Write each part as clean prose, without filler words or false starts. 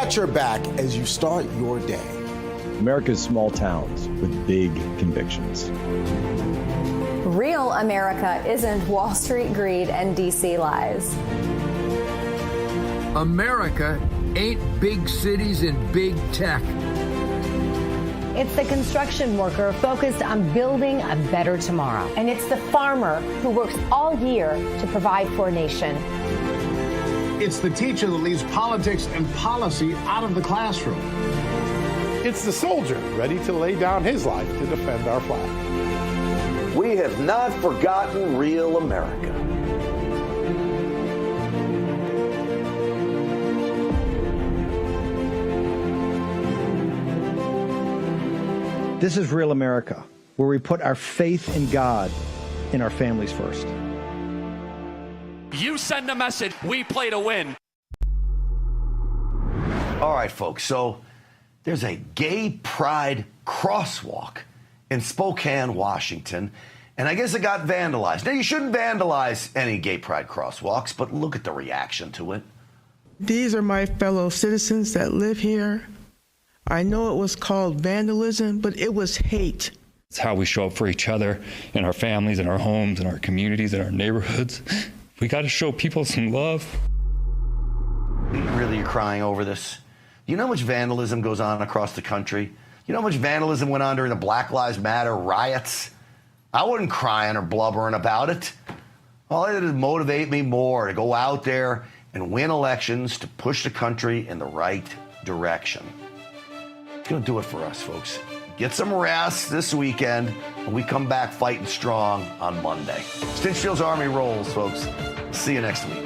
got your back as you start your day. America's small towns with big convictions. Real America isn't Wall Street greed and DC lies. America ain't big cities and big tech. It's the construction worker focused on building a better tomorrow. And it's the farmer who works all year to provide for a nation. It's the teacher that leaves politics and policy out of the classroom. It's the soldier ready to lay down his life to defend our flag. We have not forgotten real America. This is Real America, where we put our faith in God and our families first. You send a message, we play to win. All right, folks, so there's a gay pride crosswalk in Spokane, Washington, and I guess it got vandalized. Now, you shouldn't vandalize any gay pride crosswalks, but look at the reaction to it. These are my fellow citizens that live here. I know it was called vandalism, but it was hate. It's how we show up for each other in our families, in our homes, in our communities, in our neighborhoods. We got to show people some love. Really, you're crying over this? You know how much vandalism goes on across the country? You know how much vandalism went on during the Black Lives Matter riots? I wasn't crying or blubbering about it. All it did is motivate me more to go out there and win elections to push the country in the right direction. It's going to do it for us, folks. Get some rest this weekend, and we come back fighting strong on Monday. Stinchfield's Army rolls, folks. See you next week.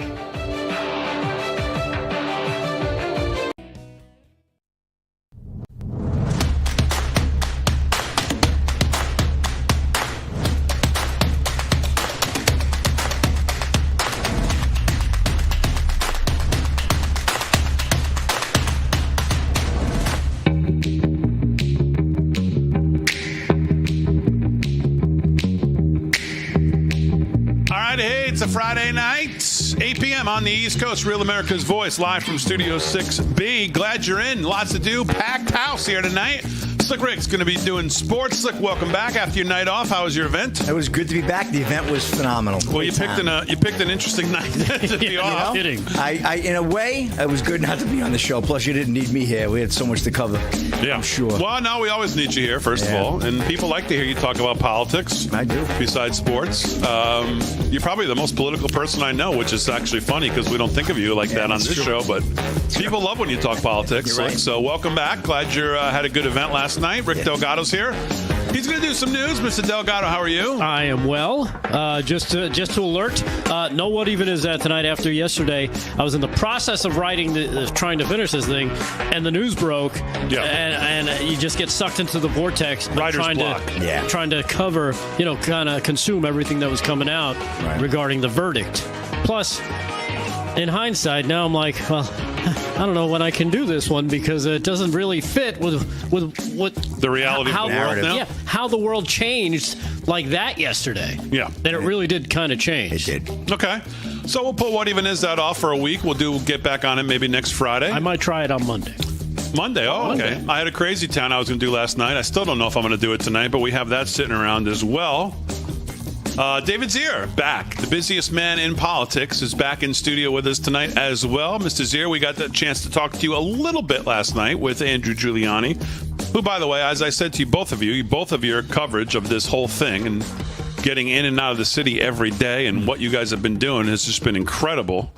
It's a Friday night, 8 p.m. on the East Coast. Real America's Voice, live from Studio 6B. Glad you're in. Lots to do. Packed house here tonight. Slick Rick's going to be doing sports. Slick, welcome back after your night off. How was your event? It was good to be back. The event was phenomenal. Well, you picked an interesting night to be off. Kidding. I in a way, it was good not to be on the show. Plus, you didn't need me here. We had so much to cover. Yeah, I'm sure. Well, no, we always need you here, first of all. And people like to hear you talk about politics. I do. Besides sports. You're probably the most political person I know, which is actually funny because we don't think of you like that on this show. But people love when you talk politics. You're right. So welcome back. Glad you had a good event last night. Rick Delgado's here. He's going to do some news. Mr. Delgado, how are you? I am well. Just to alert, no What Even Is That tonight after yesterday. I was in the process of writing, trying to finish this thing, and the news broke, and you just get sucked into the vortex. Writer's block. Trying to cover, kind of consume everything that was coming out regarding the verdict. Plus, in hindsight, now I'm like, well, I don't know when I can do this one because it doesn't really fit with what the reality of the world now. Yeah, how the world changed like that yesterday. Yeah, that it really did kind of change. It did. Okay, so we'll put What Even Is That off for a week. We'll get back on it maybe next Friday. I might try it on Monday. Monday. Oh, okay. Monday. I had a Crazy Town I was going to do last night. I still don't know if I'm going to do it tonight, but we have that sitting around as well. David Zier, back. The busiest man in politics is back in studio with us tonight as well. Mr. Zier, we got the chance to talk to you a little bit last night with Andrew Giuliani, who, by the way, as I said to you, both of your coverage of this whole thing and getting in and out of the city every day and what you guys have been doing has just been incredible.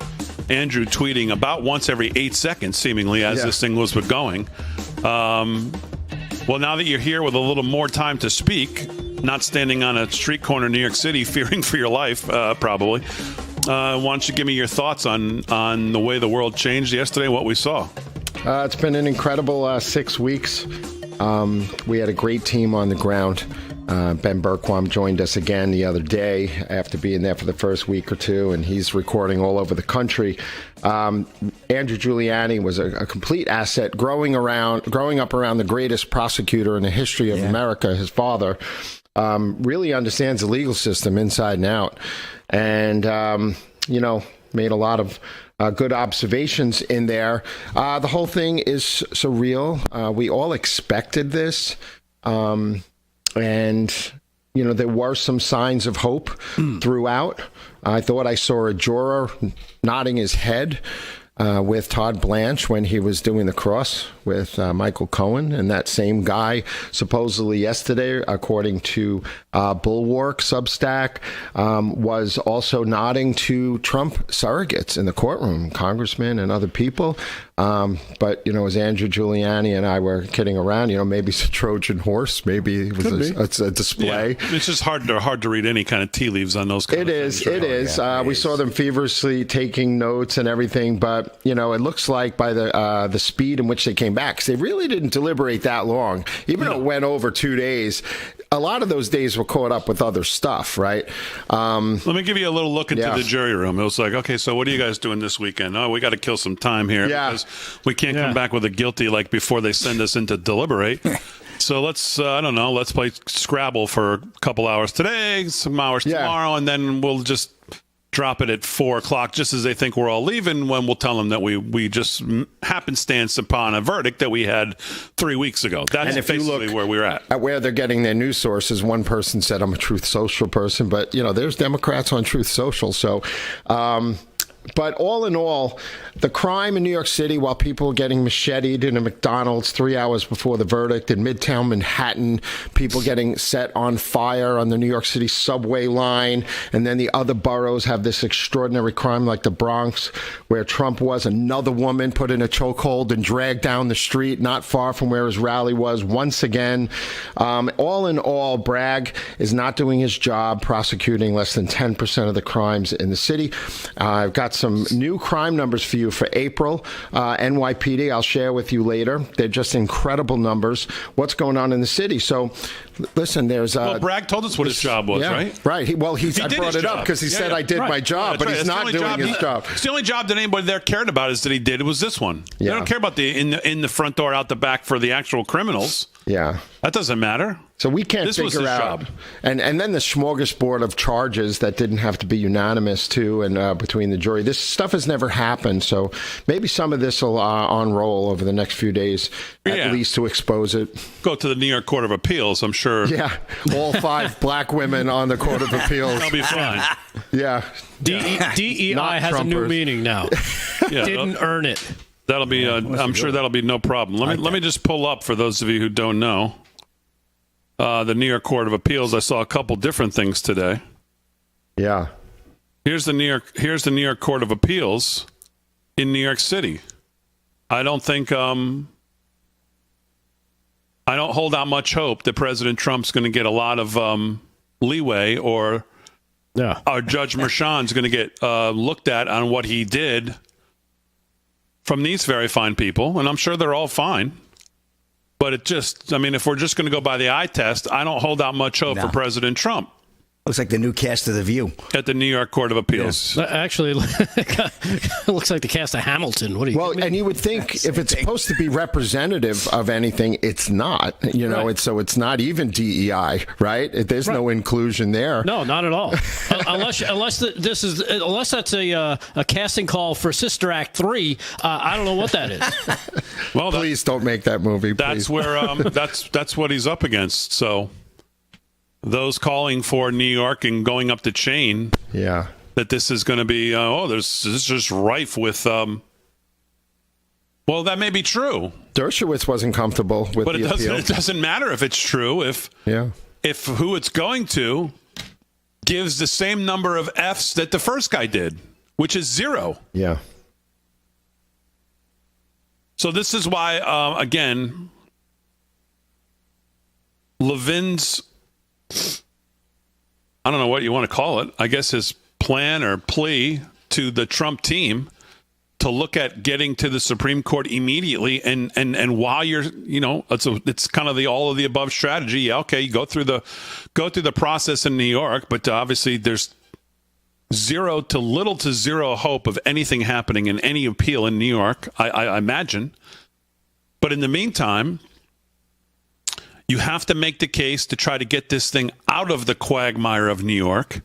Andrew tweeting about once every 8 seconds, seemingly, as this thing was going. Well, now that you're here with a little more time to speak, not standing on a street corner in New York City fearing for your life, probably, why don't you give me your thoughts on the way the world changed yesterday, what we saw? It's been an incredible 6 weeks. We had a great team on the ground. Ben Berquam joined us again the other day after being there for the first week or two, and he's recording all over the country. Andrew Giuliani was a complete asset, growing up around the greatest prosecutor in the history of America. His father really understands the legal system inside and out, and made a lot of good observations in there. The whole thing is surreal. We all expected this. And, there were some signs of hope throughout. I thought I saw a juror nodding his head with Todd Blanche when he was doing the cross with Michael Cohen. And that same guy, supposedly yesterday, according to Bulwark Substack, was also nodding to Trump surrogates in the courtroom, congressmen and other people. But, as Andrew Giuliani and I were kidding around, maybe it's a Trojan horse. Maybe it was a display. Yeah. It's just hard to read any kind of tea leaves on those kind of things. It is. We saw them feverishly taking notes and everything. But, it looks like by the speed in which they came back, because they really didn't deliberate that long. Even though it went over 2 days, a lot of those days were caught up with other stuff, right? Let me give you a little look into the jury room. It was like, okay, so what are you guys doing this weekend? Oh, we got to kill some time here because we can't come back with a guilty like before they send us in to deliberate. So let's play Scrabble for a couple hours today, some hours tomorrow, and then we'll just drop it at 4:00 just as they think we're all leaving, when we'll tell them that we just happenstance upon a verdict that we had 3 weeks ago. That's basically where we're at where they're getting their news sources. One person said, I'm a Truth Social person, but there's Democrats on Truth Social. So but all in all, the crime in New York City, while people were getting macheted in a McDonald's 3 hours before the verdict, in Midtown Manhattan, people getting set on fire on the New York City subway line, and then the other boroughs have this extraordinary crime like the Bronx, where Trump was another woman put in a chokehold and dragged down the street not far from where his rally was once again. All in all, Bragg is not doing his job prosecuting less than 10% of the crimes in the city. I've got some new crime numbers for you for April. NYPD, I'll share with you later. They're just incredible numbers. What's going on in the city? So, listen, there's... Bragg told us what his job was, right? Right. I brought it up because he said I did my job, but he's not doing his job. It's the only job that anybody there cared about is that he did. It was this one. They don't care about the in the front door, out the back for the actual criminals. Yeah. That doesn't matter. So we can't figure out. And then the smorgasbord of charges that didn't have to be unanimous, too, and between the jury. This stuff has never happened, so maybe some of this will unroll over the next few days, at least to expose it. Go to the New York Court of Appeals, I'm sure. Yeah, all 5 black women on the Court of Appeals. That'll be fine. Yeah. DEI has a new meaning now. Didn't earn it. That'll be. I'm sure that'll be no problem. Let me just pull up for those of you who don't know. The New York Court of Appeals. I saw a couple different things today. Yeah. Here's the New York Court of Appeals in New York City. I don't think. I don't hold out much hope that President Trump's going to get a lot of leeway, or our Judge Merchan's going to get looked at on what he did from these very fine people, and I'm sure they're all fine. But if we're just going to go by the eye test, I don't hold out much hope for President Trump. Looks like the new cast of The View. At the New York Court of Appeals. Yeah. Actually, it looks like the cast of Hamilton. What do you Well, and you would think if it's supposed to be representative of anything, it's not. It's not even DEI, right? There's no inclusion there. No, not at all. unless that's a casting call for Sister Act 3. I don't know what that is. Well, please don't make that movie. That's where that's what he's up against. So. Those calling for New York and going up the chain, that this is going to be, this is just rife with, well, that may be true. Dershowitz wasn't comfortable with the appeal. It doesn't matter if it's true, if who it's going to gives the same number of Fs that the first guy did, which is 0. Yeah. So this is why, again, Levin's, I don't know what you want to call it. I guess his plan or plea to the Trump team to look at getting to the Supreme Court immediately, and while you're, it's kind of the all of the above strategy. Yeah, okay, you go through the process in New York, but obviously there's little to zero hope of anything happening in any appeal in New York, I imagine. But in the meantime, you have to make the case to try to get this thing out of the quagmire of New York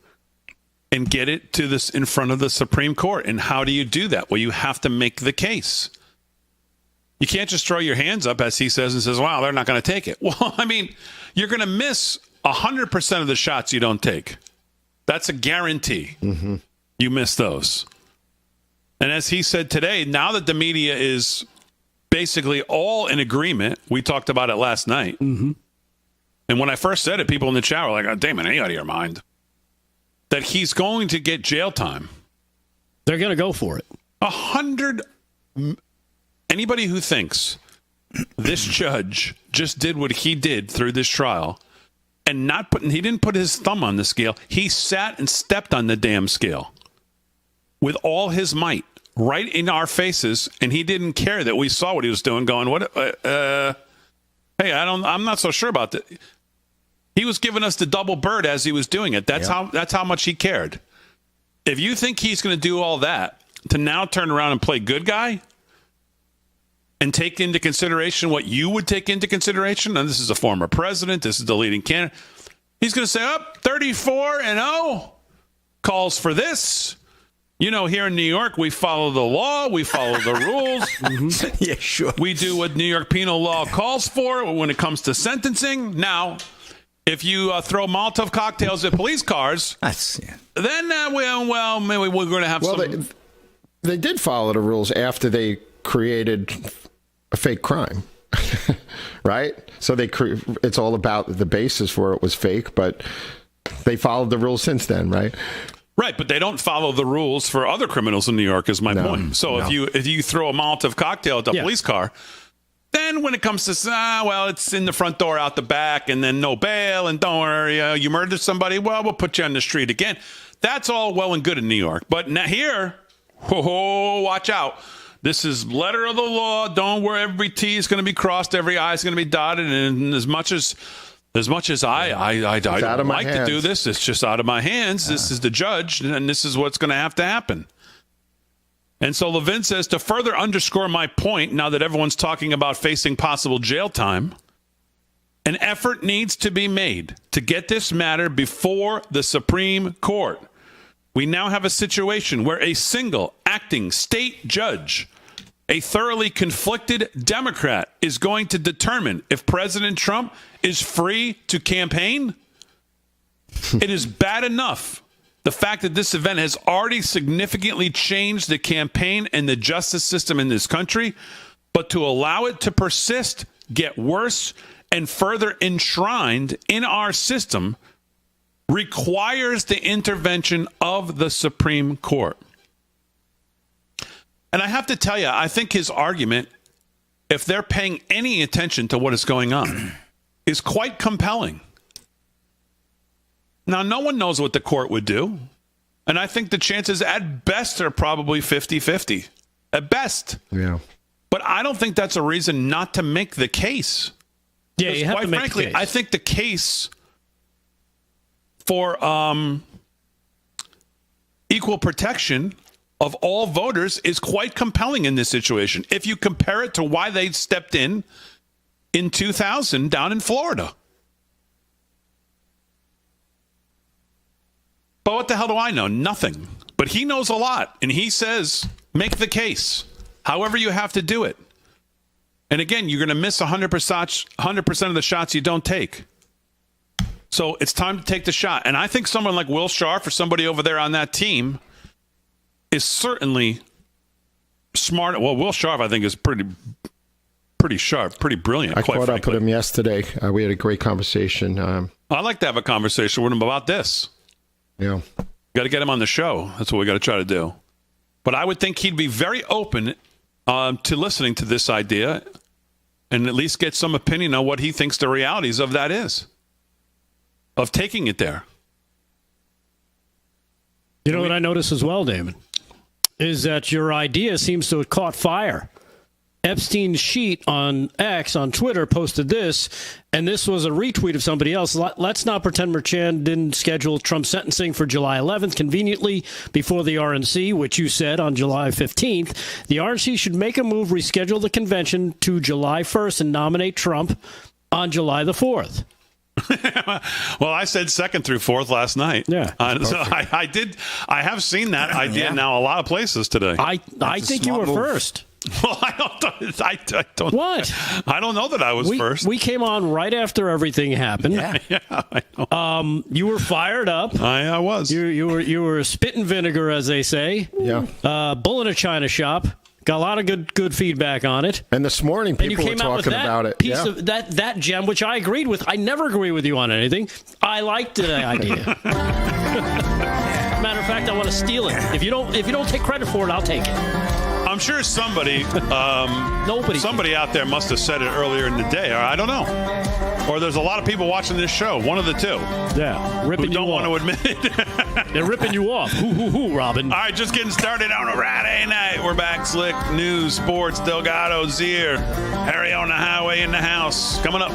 and get it to this in front of the Supreme Court. And how do you do that? Well, you have to make the case. You can't just throw your hands up, as he says, and says, wow, they're not going to take it. Well, I mean, you're going to miss 100% of the shots you don't take. That's a guarantee. Mm-hmm. You miss those. And as he said today, now that the media is basically all in agreement, we talked about it last night. Mm-hmm. And when I first said it, people in the chat were like, oh, Damon, are you out of your mind? That he's going to get jail time. They're going to go for it. 100. Anybody who thinks this judge just did what he did through this trial and he didn't put his thumb on the scale. He sat and stepped on the damn scale with all his might right in our faces. And he didn't care that we saw what he was doing going, hey, I'm not so sure about that. He was giving us the double bird as he was doing it. That's how much he cared. If you think he's going to do all that to now turn around and play good guy and take into consideration what you would take into consideration, and this is a former president, this is the leading candidate, he's going to say, 34-0 calls for this. You know, here in New York, we follow the law. We follow the rules. Mm-hmm. Yeah, sure. We do what New York penal law calls for when it comes to sentencing. Now, if you throw Molotov cocktails at police cars, then, maybe we're going to have some... They did follow the rules after they created a fake crime, right? So it's all about the basis for it was fake, but they followed the rules since then, right? Right, but they don't follow the rules for other criminals in New York, is my point. So if you throw a Molotov cocktail at the police car, then when it comes to, it's in the front door, out the back, and then no bail, and don't worry, you murdered somebody, well, we'll put you on the street again. That's all well and good in New York. But now here, watch out. This is letter of the law. Don't worry, every T is going to be crossed, every I is going to be dotted, and as much as I don't like to do this, it's just out of my hands. This is the judge, and this is what's going to have to happen. And so Levin says, to further underscore my point, now that everyone's talking about facing possible jail time, an effort needs to be made to get this matter before the Supreme Court. We now have a situation where a single acting state judge, a thoroughly conflicted Democrat, is going to determine if President Trump is free to campaign. It is bad enough, the fact that this event has already significantly changed the campaign and the justice system in this country, but to allow it to persist, get worse, and further enshrined in our system requires the intervention of the Supreme Court. And I have to tell you, I think his argument, if they're paying any attention to what is going on, is quite compelling. Now, no one knows what the court would do. And I think the chances at best are probably 50-50. At best. Yeah. But I don't think that's a reason not to make the case. Yeah, you have to make the case. I think the case for equal protection of all voters is quite compelling in this situation. If you compare it to why they stepped in 2000 down in Florida. But what the hell do I know? Nothing. But he knows a lot. And he says, make the case. However you have to do it. And again, you're going to miss 100% of the shots you don't take. So it's time to take the shot. And I think someone like Will Scharf or somebody over there on that team is certainly smart. Well, Will Scharf, I think, is pretty sharp, pretty brilliant. I caught up with him yesterday. We had a great conversation. I'd like to have a conversation with him about this. Yeah. Got to get him on the show. That's what we got to try to do. But I would think he'd be very open to listening to this idea and at least get some opinion on what he thinks the realities of that is, of taking it there. You know what I noticed as well, Damon, is that your idea seems to have caught fire. Epstein's sheet on X, on Twitter, posted this, and this was a retweet of somebody else. Let's not pretend Merchan didn't schedule Trump's sentencing for July 11th conveniently before the RNC, which you said on July 15th. The RNC should make a move, reschedule the convention to July 1st, and nominate Trump on July the 4th. Well, I said second through fourth last night. Yeah. So I did. I have seen that idea now a lot of places today. I think you were first. Well, I don't. What? I don't know that I was first. We came on right after everything happened. Yeah, I know. You were fired up. I was. You were spitting vinegar, as they say. Yeah. Bull in a china shop. Got a lot of good feedback on it. And this morning, people were talking about it. Piece of that gem, which I agreed with. I never agree with you on anything. I liked the idea. Matter of fact, I want to steal it. If you don't take credit for it, I'll take it. I'm sure somebody out there must have said it earlier in the day, or I don't know. Or there's a lot of people watching this show, one of the two. Yeah, ripping you off. Who don't want to admit it. They're ripping you off. Hoo, Robin. All right, just getting started on a Friday night. We're back. Slick news, sports, Delgado, Zier, Harry on the highway in the house. Coming up.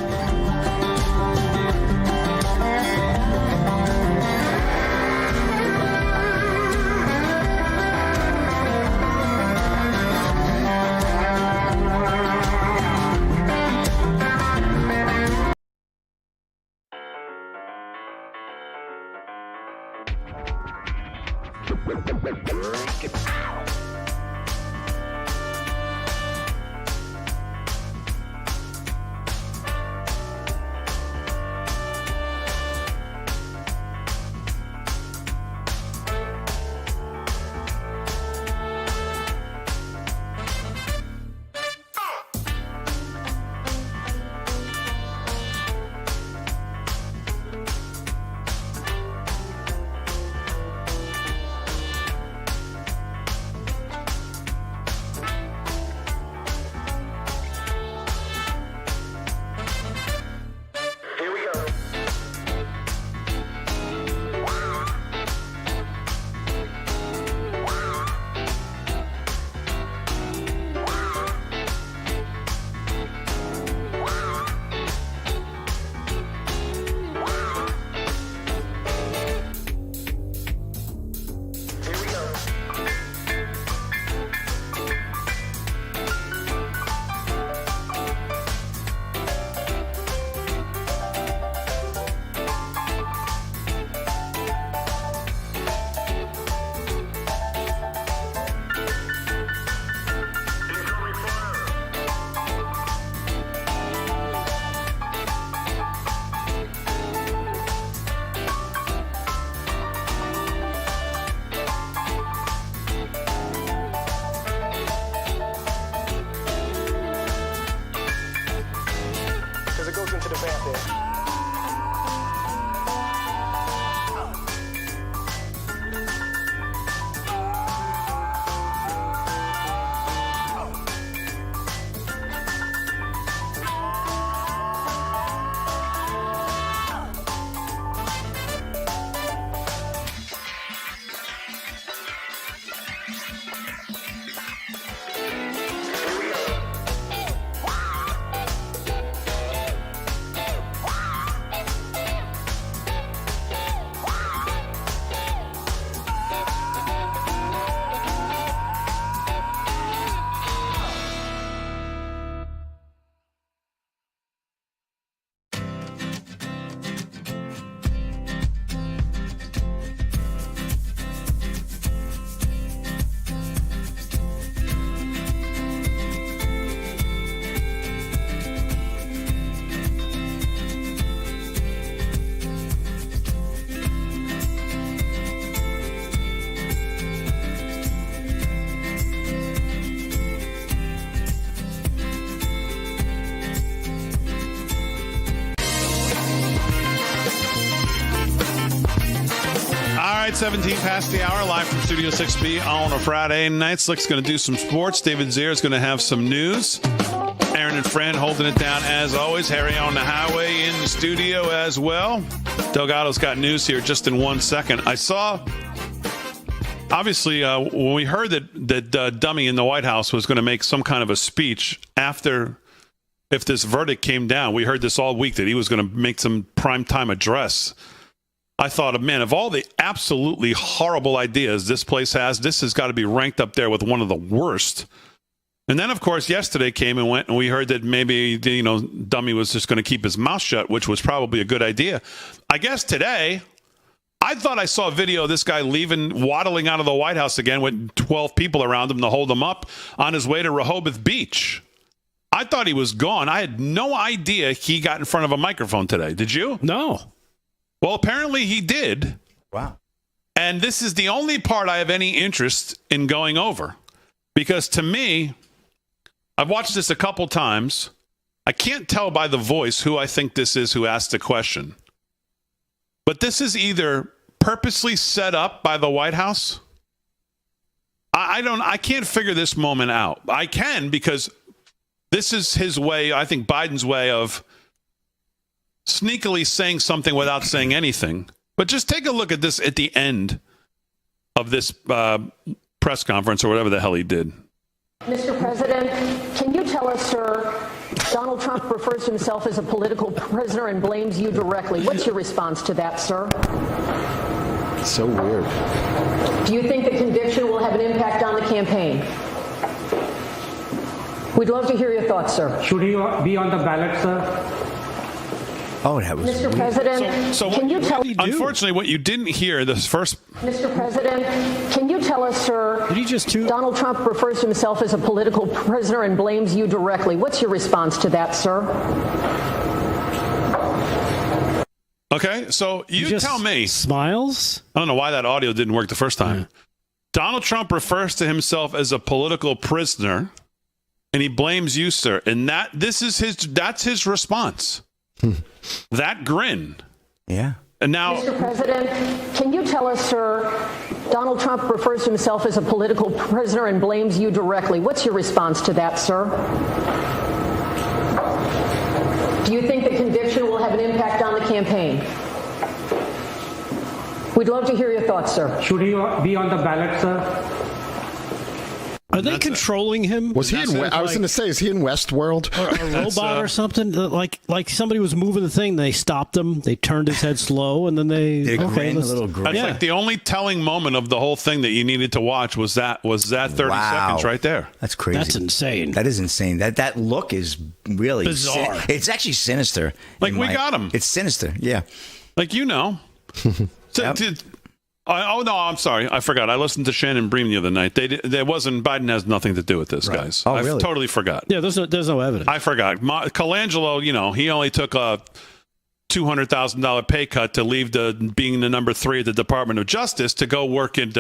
right, 17 past the hour, live from Studio 6B on a Friday night. Slick's going to do some sports. David Zier is going to have some news. Aaron and Fran holding it down as always. Harry on the highway in the studio as well. Delgado's got news here just in 1 second. I saw, obviously, when we heard that Dummy in the White House was going to make some kind of a speech after, if this verdict came down, we heard this all week, that he was going to make some primetime address. I thought, man, of all the absolutely horrible ideas this place has, this has got to be ranked up there with one of the worst And then, of course, yesterday came and went, and we heard that maybe, Dummy was just going to keep his mouth shut, which was probably a good idea. I guess today, I thought I saw a video of this guy waddling out of the White House again with 12 people around him to hold him up on his way to Rehoboth Beach. I thought he was gone. I had no idea he got in front of a microphone today. Did you? No. Well, apparently he did. Wow. And this is the only part I have any interest in going over. Because to me, I've watched this a couple times. I can't tell by the voice who I think this is who asked the question. But this is either purposely set up by the White House. I can't figure this moment out. I can, because this is his way, I think Biden's way of sneakily saying something without saying anything. But just take a look at this at the end of this press conference or whatever the hell he did. Mr. President, can you tell us, sir, Donald Trump refers to himself as a political prisoner and blames you directly. What's your response to that, sir? It's so weird. Do you think the conviction will have an impact on the campaign? We'd love to hear your thoughts, sir. Should he be on the ballot, sir? Oh, that was Mr. President, so can you tell... Unfortunately, what you didn't hear this first... Mr. President, can you tell us, sir, Donald Trump refers to himself as a political prisoner and blames you directly. What's your response to that, sir? Okay, so you tell me. Smiles? I don't know why that audio didn't work the first time. Yeah. Donald Trump refers to himself as a political prisoner, and he blames you, sir. And that's his response. That grin. Yeah. And now, Mr. President, can you tell us, sir, Donald Trump refers to himself as a political prisoner and blames you directly. What's your response to that, sir? Do you think the conviction will have an impact on the campaign? We'd love to hear your thoughts, sir. Should he be on the ballot, sir? Are they controlling him? Was he in? I was going to say, is he in Westworld? Or a robot or something? Like somebody was moving the thing, they stopped him, they turned his head slow, and then they a little grin. That's like the only telling moment of the whole thing that you needed to watch was that 30 seconds right there. That's crazy. That's insane. That is insane. That look is really bizarre. It's actually sinister. Like we got him. It's sinister. Yeah. Like Oh, no, I'm sorry. I forgot. I listened to Shannon Bream the other night. Biden has nothing to do with this, guys. Oh, I really? totally forgot. Yeah, there's no evidence. I forgot. Colangelo, he only took a $200,000 pay cut to leave being the number 3 at the Department of Justice to go work at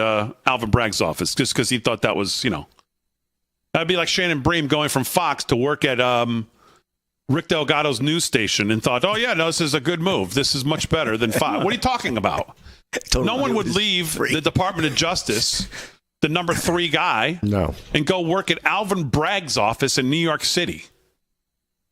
Alvin Bragg's office just because he thought that was, that'd be like Shannon Bream going from Fox to work at Rick Delgado's news station and thought, oh, yeah, no, this is a good move. This is much better than Fox. What are you talking about? Totally. No one would leave the Department of Justice, the number 3 guy, and go work at Alvin Bragg's office in New York City.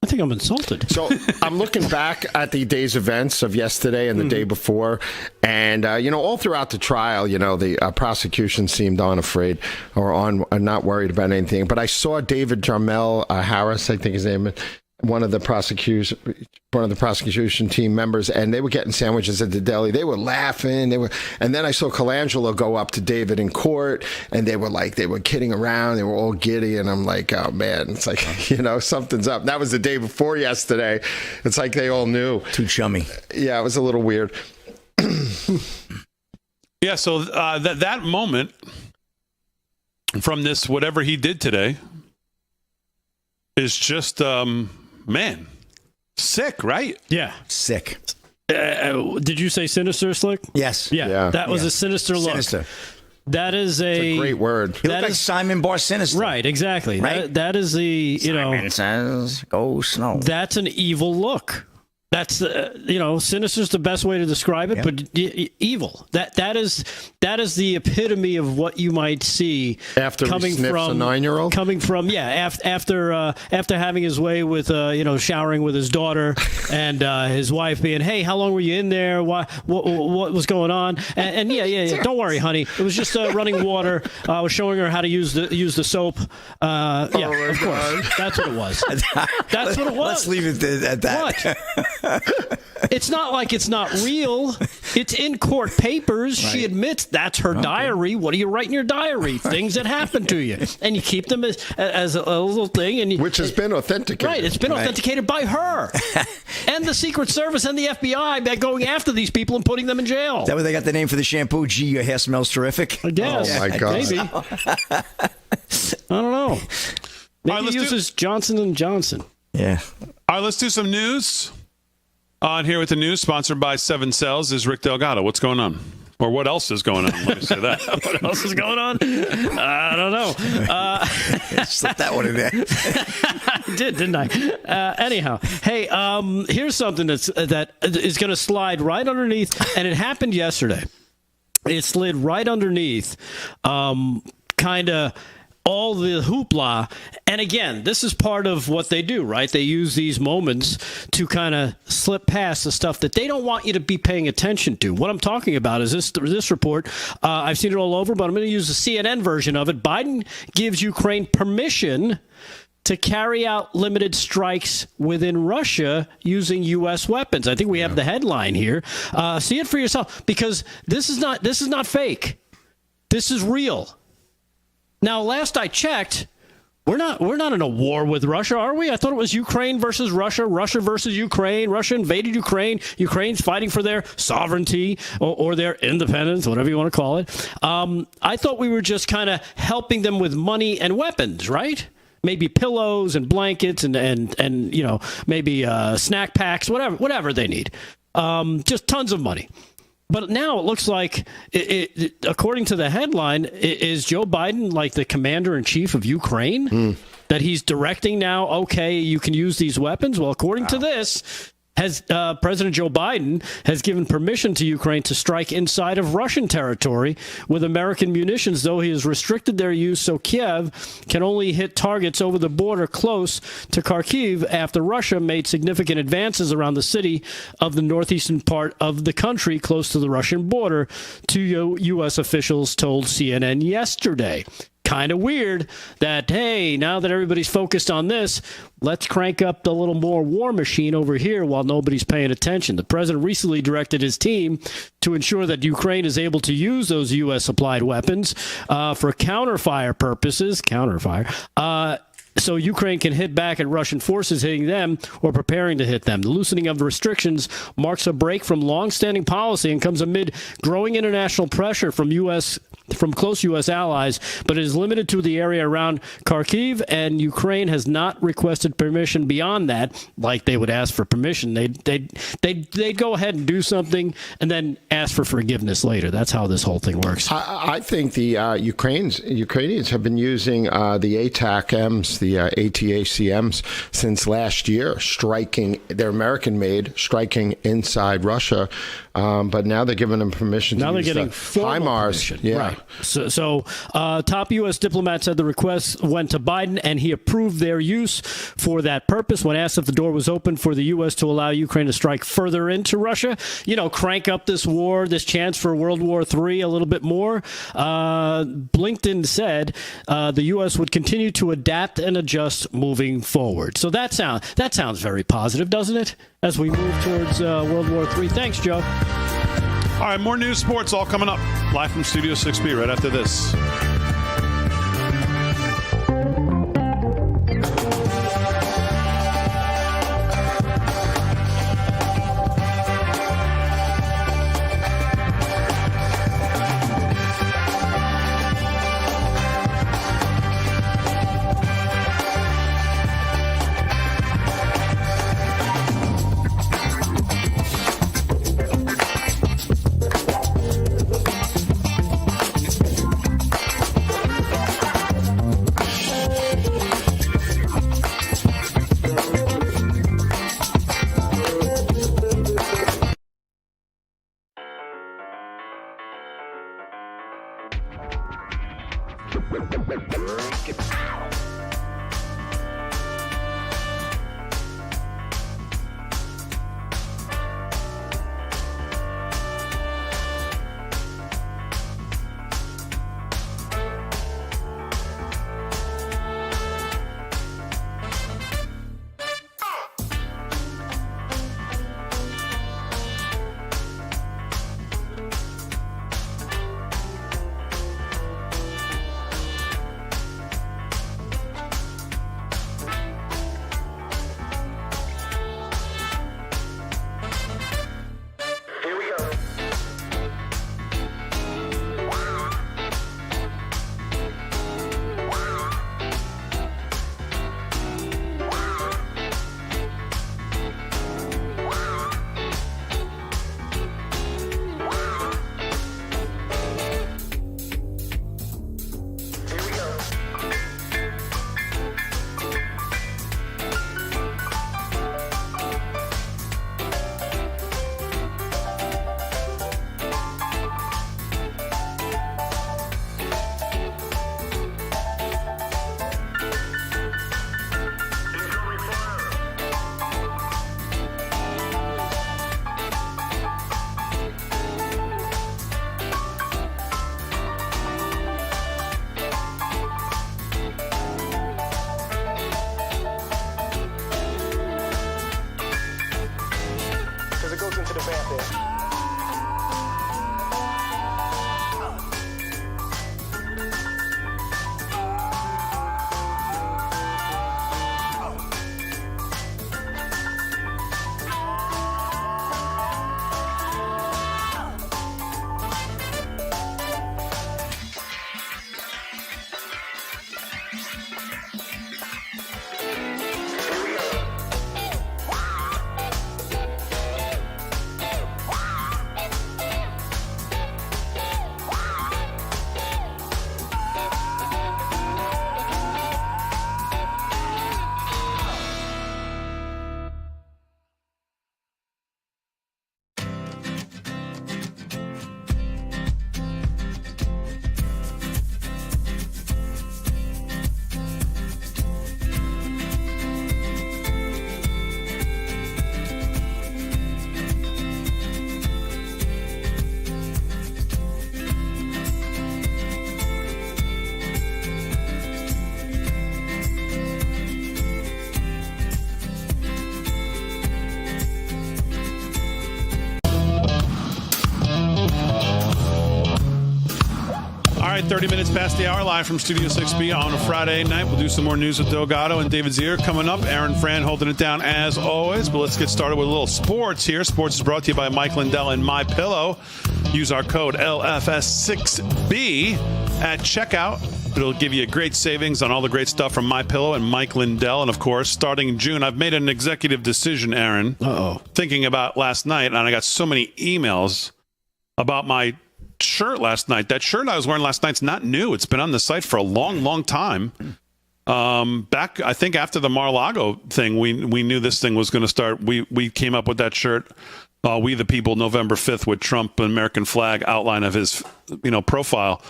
I think I'm insulted. So I'm looking back at the day's events of yesterday and the day before, and all throughout the trial, the prosecution seemed unafraid or not worried about anything. But I saw David Jarmel Harris, I think his name is, one of the prosecution team members, and they were getting sandwiches at the deli. They were laughing. And then I saw Colangelo go up to David in court, and they were kidding around. They were all giddy, and I'm like, oh man, it's like something's up. That was the day before yesterday. It's like they all knew. Too chummy. Yeah, it was a little weird. Yeah, so that moment from this whatever he did today is just. Man, sick, right? Yeah. Sick. Did you say sinister, Slick? Yes. Yeah. That was a sinister look. Sinister. That is a great word. He looked like Simon Bar Sinister. Right, exactly. Right? That is the, Simon says, go snow. That's an evil look. That's sinister's the best way to describe it, but evil. That is the epitome of what you might see after coming he sniffs from a 9-year-old. Coming from after having his way with showering with his daughter and his wife being, hey, how long were you in there? What was going on? And yeah. Don't worry, honey. It was just running water. I was showing her how to use the soap. Of course. That's what it was. That's what it was. Let's leave it at that. What? It's not like it's not real. It's in court papers. Right. She admits that's her diary. What do you write in your diary? Things that happen to you. And you keep them as a little thing. And which has been authenticated. Right. It's been authenticated by her. And the Secret Service and the FBI by going after these people and putting them in jail. Is that where they got the name for the shampoo? Gee, your hair smells terrific. I guess. Oh, my God. Maybe. I don't know. Maybe he uses Johnson & Johnson. Yeah. All right, let's do some news. On Here with the News, sponsored by 7 Cells, is Rick Delgado. What's going on? Or what else is going on? Let me say that. What else is going on? I don't know. Slip that one in there. I did, didn't I? Anyhow, hey, here's something that is going to slide right underneath, and it happened yesterday. It slid right underneath, kind of all the hoopla. And again, this is part of what they do, right? They use these moments to kind of slip past the stuff that they don't want you to be paying attention to. What I'm talking about is this report. I've seen it all over, but I'm going to use the CNN version of it. Biden gives Ukraine permission to carry out limited strikes within Russia using U.S. weapons. I think we have the headline here. See it for yourself, because this is not fake. This is real. Now, last I checked, we're not in a war with Russia, are we? I thought it was Ukraine versus Russia, Russia versus Ukraine. Russia invaded Ukraine. Ukraine's fighting for their sovereignty or their independence, whatever you want to call it. I thought we were just kind of helping them with money and weapons, right? Maybe pillows and blankets and you know, maybe snack packs, whatever they need. Just tons of money. But now it looks like, according to the headline, is Joe Biden like the commander-in-chief of Ukraine? That he's directing now, okay, you can use these weapons? Well, according to this, President Joe Biden has given permission to Ukraine to strike inside of Russian territory with American munitions, though he has restricted their use so Kiev can only hit targets over the border close to Kharkiv after Russia made significant advances around the city of the northeastern part of the country close to the Russian border, two U.S. officials told CNN yesterday. Kind of weird that, hey, now that everybody's focused on this, let's crank up the little more war machine over here while nobody's paying attention. The president recently directed his team to ensure that Ukraine is able to use those U.S.-supplied weapons for counterfire purposes. So Ukraine can hit back at Russian forces hitting them or preparing to hit them. The loosening of the restrictions marks a break from long-standing policy and comes amid growing international pressure from close U.S. allies, but it is limited to the area around Kharkiv, and Ukraine has not requested permission beyond that, like they would ask for permission. They'd go ahead and do something and then ask for forgiveness later. That's how this whole thing works. I think the Ukrainians have been using the ATACMs, the ATACMs, since last year, they're American-made, striking inside Russia. But now they're giving them permission to use getting HIMARS. Yeah. Right. So top U.S. diplomat said the request went to Biden, and he approved their use for that purpose. When asked if the door was open for the U.S. to allow Ukraine to strike further into Russia, crank up this war, this chance for World War III a little bit more, Blinken said the U.S. would continue to adapt and adjust moving forward. So that sounds very positive, doesn't it? As we move towards World War III. Thanks, Joe. All right, more news, sports, all coming up. Live from Studio 6B right after this. the fanfare. All right, 30 minutes past the hour, live from Studio 6B on a Friday night. We'll do some more news with Delgado and David Zier coming up. Aaron Fran holding it down as always. But let's get started with a little sports here. Sports is brought to you by Mike Lindell and MyPillow. Use our code LFS6B at checkout. It'll give you great savings on all the great stuff from MyPillow and Mike Lindell. And, of course, starting in June, I've made an executive decision, Aaron. Thinking about last night, and I got so many emails about my shirt last night. That shirt I was wearing last night's not new. It's been on the site for a long, long time. Back, I think, after the Mar-a-Lago thing, we knew this thing was going to start. We came up with that shirt, We the People, November 5th, with Trump and American flag outline of his, profile.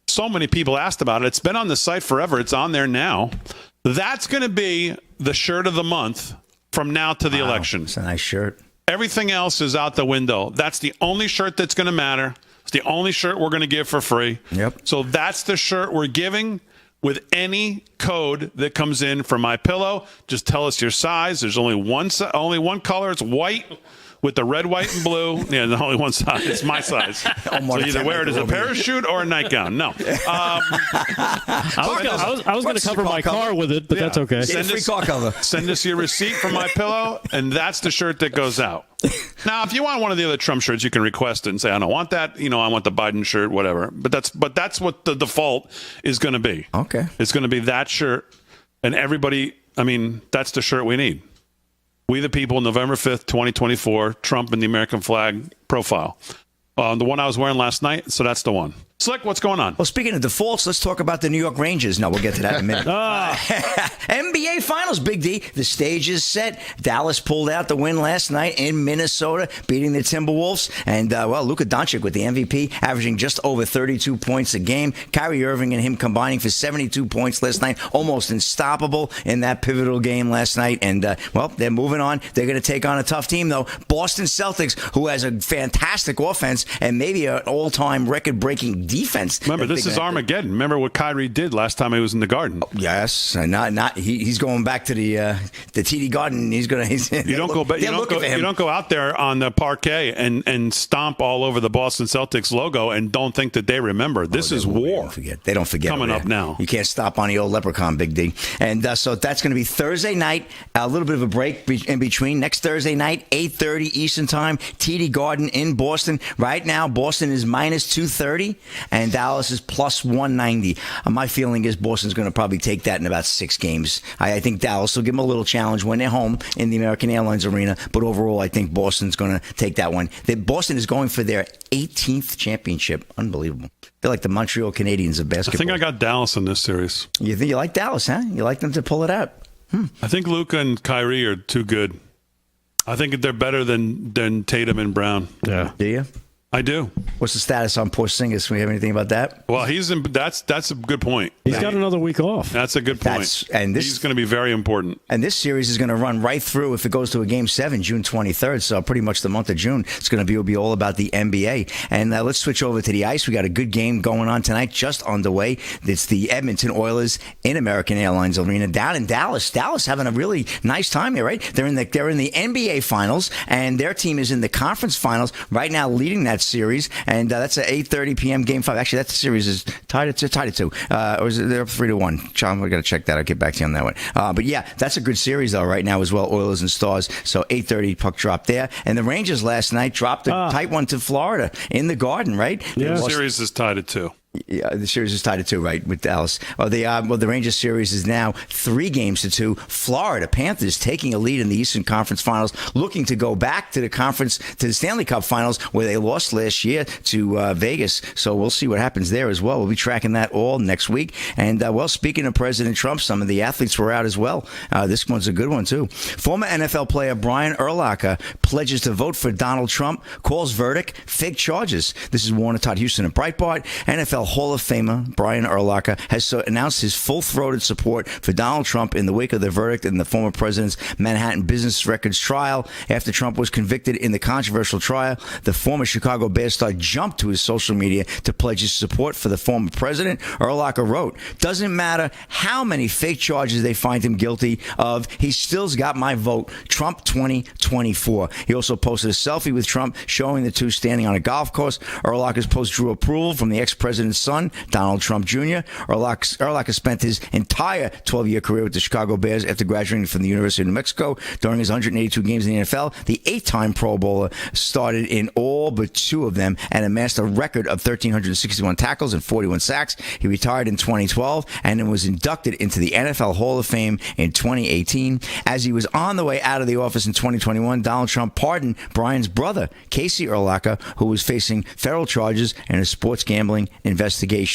So many people asked about it. It's been on the site forever. It's on there now. That's going to be the shirt of the month from now to the election. It's a nice shirt. Everything else is out the window. That's the only shirt that's going to matter. It's the only shirt we're going to give for free. Yep. So that's the shirt we're giving with any code that comes in for MyPillow. Just tell us your size. There's only one color. It's white with the red, white, and blue. Yeah, there's only one size. It's my size. So either wear it as a parachute or a nightgown. No. I was going to cover my car with it, but that's okay. Free car cover. Send us your receipt for MyPillow, and that's the shirt that goes out. Now, if you want one of the other Trump shirts, you can request it and say, I don't want that. I want the Biden shirt, whatever. But that's what the default is going to be. Okay. It's going to be that shirt, and everybody, that's the shirt we need. We the People, November 5th, 2024, Trump and the American flag profile. The one I was wearing last night, so that's the one. Slick, what's going on? Well, speaking of defaults, let's talk about the New York Rangers. No, we'll get to that in a minute. NBA Finals, Big D. The stage is set. Dallas pulled out the win last night in Minnesota, beating the Timberwolves. And, Luka Doncic with the MVP, averaging just over 32 points a game. Kyrie Irving and him combining for 72 points last night. Almost unstoppable in that pivotal game last night. And, they're moving on. They're going to take on a tough team, though. Boston Celtics, who has a fantastic offense and maybe an all-time record-breaking defense. Remember, this is Armageddon. Remember what Kyrie did last time he was in the Garden. Yes, he's going back to the TD Garden. You don't go out there on the parquet and stomp all over the Boston Celtics logo and don't think that they remember. This is war. They don't forget. Coming up now. You can't stop on the old leprechaun, Big D. And so that's going to be Thursday night. A little bit of a break in between. Next Thursday night, 8:30 Eastern Time, TD Garden in Boston. Right now, Boston is minus 230. And Dallas is plus 190. My feeling is Boston's going to probably take that in about 6 games. I think Dallas will give them a little challenge when they're home in the American Airlines Arena. But overall, I think Boston's going to take that one. Boston is going for their 18th championship. Unbelievable. They're like the Montreal Canadiens of basketball. I think I got Dallas in this series. You think you like Dallas, huh? You like them to pull it out? I think Luka and Kyrie are too good. I think they're better than Tatum and Brown. Yeah. Do you? I do. What's the status on Porzingis? Do we have anything about that? Well, that's a good point. He's got another week off. That's a good point. He's going to be very important. And this series is going to run right through if it goes to a Game 7, June 23rd. So pretty much the month of June, it's going to be all about the NBA. And let's switch over to the ice. We got a good game going on tonight, just underway. It's the Edmonton Oilers in American Airlines Arena down in Dallas. Dallas having a really nice time here, right? They're in the NBA Finals, and their team is in the conference finals right now, leading that series. And that's an 8:30 p.m. Game 5. Actually, that series is tied at 2. Or is it they're up 3-1? John, we got to check that. I'll get back to you on that one. But yeah, that's a good series though right now as well. Oilers and Stars. So 8:30 puck drop there. And the Rangers last night dropped a tight one to Florida in the Garden, right? Yeah. The series is tied at 2. Yeah, the series is tied at 2, right, with Dallas. The Rangers series is now 3-2. Florida Panthers taking a lead in the Eastern Conference Finals, looking to go back to the Stanley Cup Finals where they lost last year to Vegas. So we'll see what happens there as well. We'll be tracking that all next week. And speaking of President Trump, some of the athletes were out as well. This one's a good one too. Former NFL player Brian Urlacher pledges to vote for Donald Trump, calls verdict fake charges. This is Warner Todd Houston at Breitbart. NFL Hall of Famer Brian Urlacher has announced his full-throated support for Donald Trump in the wake of the verdict in the former president's Manhattan business records trial. After Trump was convicted in the controversial trial, the former Chicago Bears star jumped to his social media to pledge his support for the former president. Urlacher wrote, "Doesn't matter how many fake charges they find him guilty of, he still's got my vote. Trump 2024." He also posted a selfie with Trump showing the two standing on a golf course. Urlacher's post drew approval from the ex-president's son, Donald Trump Jr. Urlacher spent his entire 12-year career with the Chicago Bears after graduating from the University of New Mexico. During his 182 games in the NFL, the 8-time Pro Bowler started in all but 2 of them and amassed a record of 1,361 tackles and 41 sacks. He retired in 2012 and then was inducted into the NFL Hall of Fame in 2018. As he was on the way out of the office in 2021, Donald Trump pardoned Brian's brother, Casey Urlacher, who was facing federal charges and a sports gambling investigation.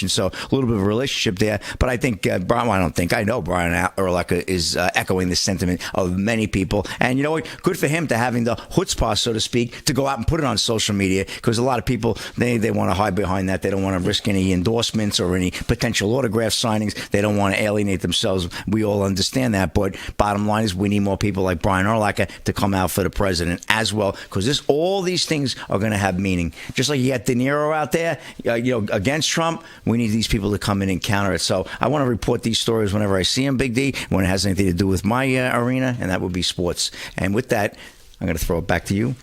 So a little bit of a relationship there. But I think, I know Brian Urlacher is echoing the sentiment of many people. And you know what? Good for him to having the chutzpah, so to speak, to go out and put it on social media, because a lot of people, they want to hide behind that. They don't want to risk any endorsements or any potential autograph signings. They don't want to alienate themselves. We all understand that. But bottom line is we need more people like Brian Urlacher to come out for the president as well, because all these things are going to have meaning. Just like you got De Niro out there, against Trump, we need these people to come in and counter it. So I want to report these stories whenever I see them, Big D, when it has anything to do with my arena, and that would be sports. And with that, I'm going to throw it back to you.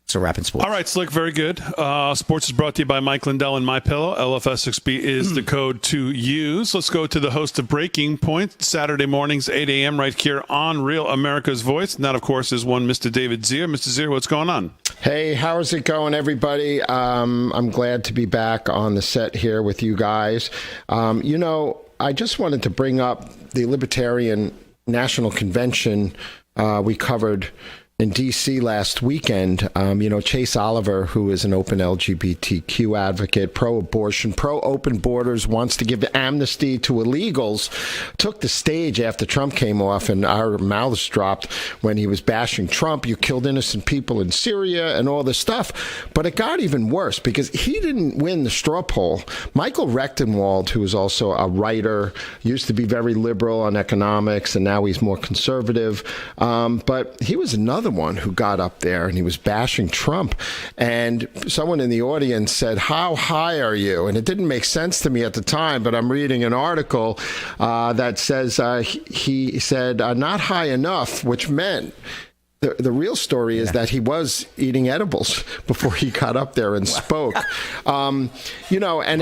It's a wrap in sports. All right, Slick, very good. Sports is brought to you by Mike Lindell and MyPillow. LFS6B is the code to use. Let's go to the host of Breaking Point, Saturday mornings, 8 a.m. right here on Real America's Voice. And that, of course, is one Mr. David Zier. Mr. Zier, what's going on? Hey, how's it going, everybody? I'm glad to be back on the set here with you guys. I just wanted to bring up the Libertarian National Convention we covered in D.C. last weekend. Chase Oliver, who is an open LGBTQ advocate, pro-abortion, pro-open borders, wants to give amnesty to illegals, took the stage after Trump came off, and our mouths dropped when he was bashing Trump. You killed innocent people in Syria and all this stuff. But it got even worse because he didn't win the straw poll. Michael Rechtenwald, who is also a writer, used to be very liberal on economics, and now he's more conservative. But he was another one who got up there and he was bashing Trump, and someone in the audience said, "How high are you?" And it didn't make sense to me at the time, but I'm reading an article that says he said not high enough, which meant the real story is that he was eating edibles before he got up there and spoke. And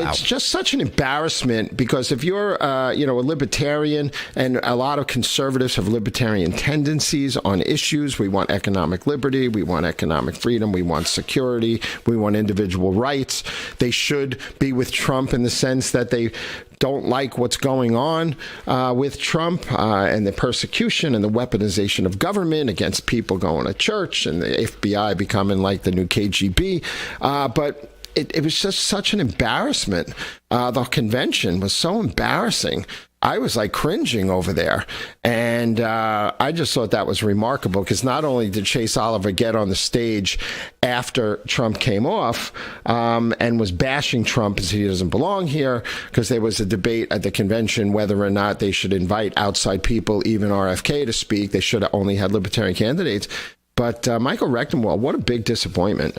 it's just such an embarrassment, because if you're, a libertarian, and a lot of conservatives have libertarian tendencies on issues. We want economic liberty. We want economic freedom. We want security. We want individual rights. They should be with Trump in the sense that they don't like what's going on with Trump and the persecution and the weaponization of government against people going to church, and the FBI becoming like the new KGB. But it was just such an embarrassment. The convention was so embarrassing. I was like cringing over there. And I just thought that was remarkable because not only did Chase Oliver get on the stage after Trump came off and was bashing Trump as he doesn't belong here, because there was a debate at the convention whether or not they should invite outside people, even RFK, to speak. They should have only had Libertarian candidates. But Michael Rectenwald, what a big disappointment,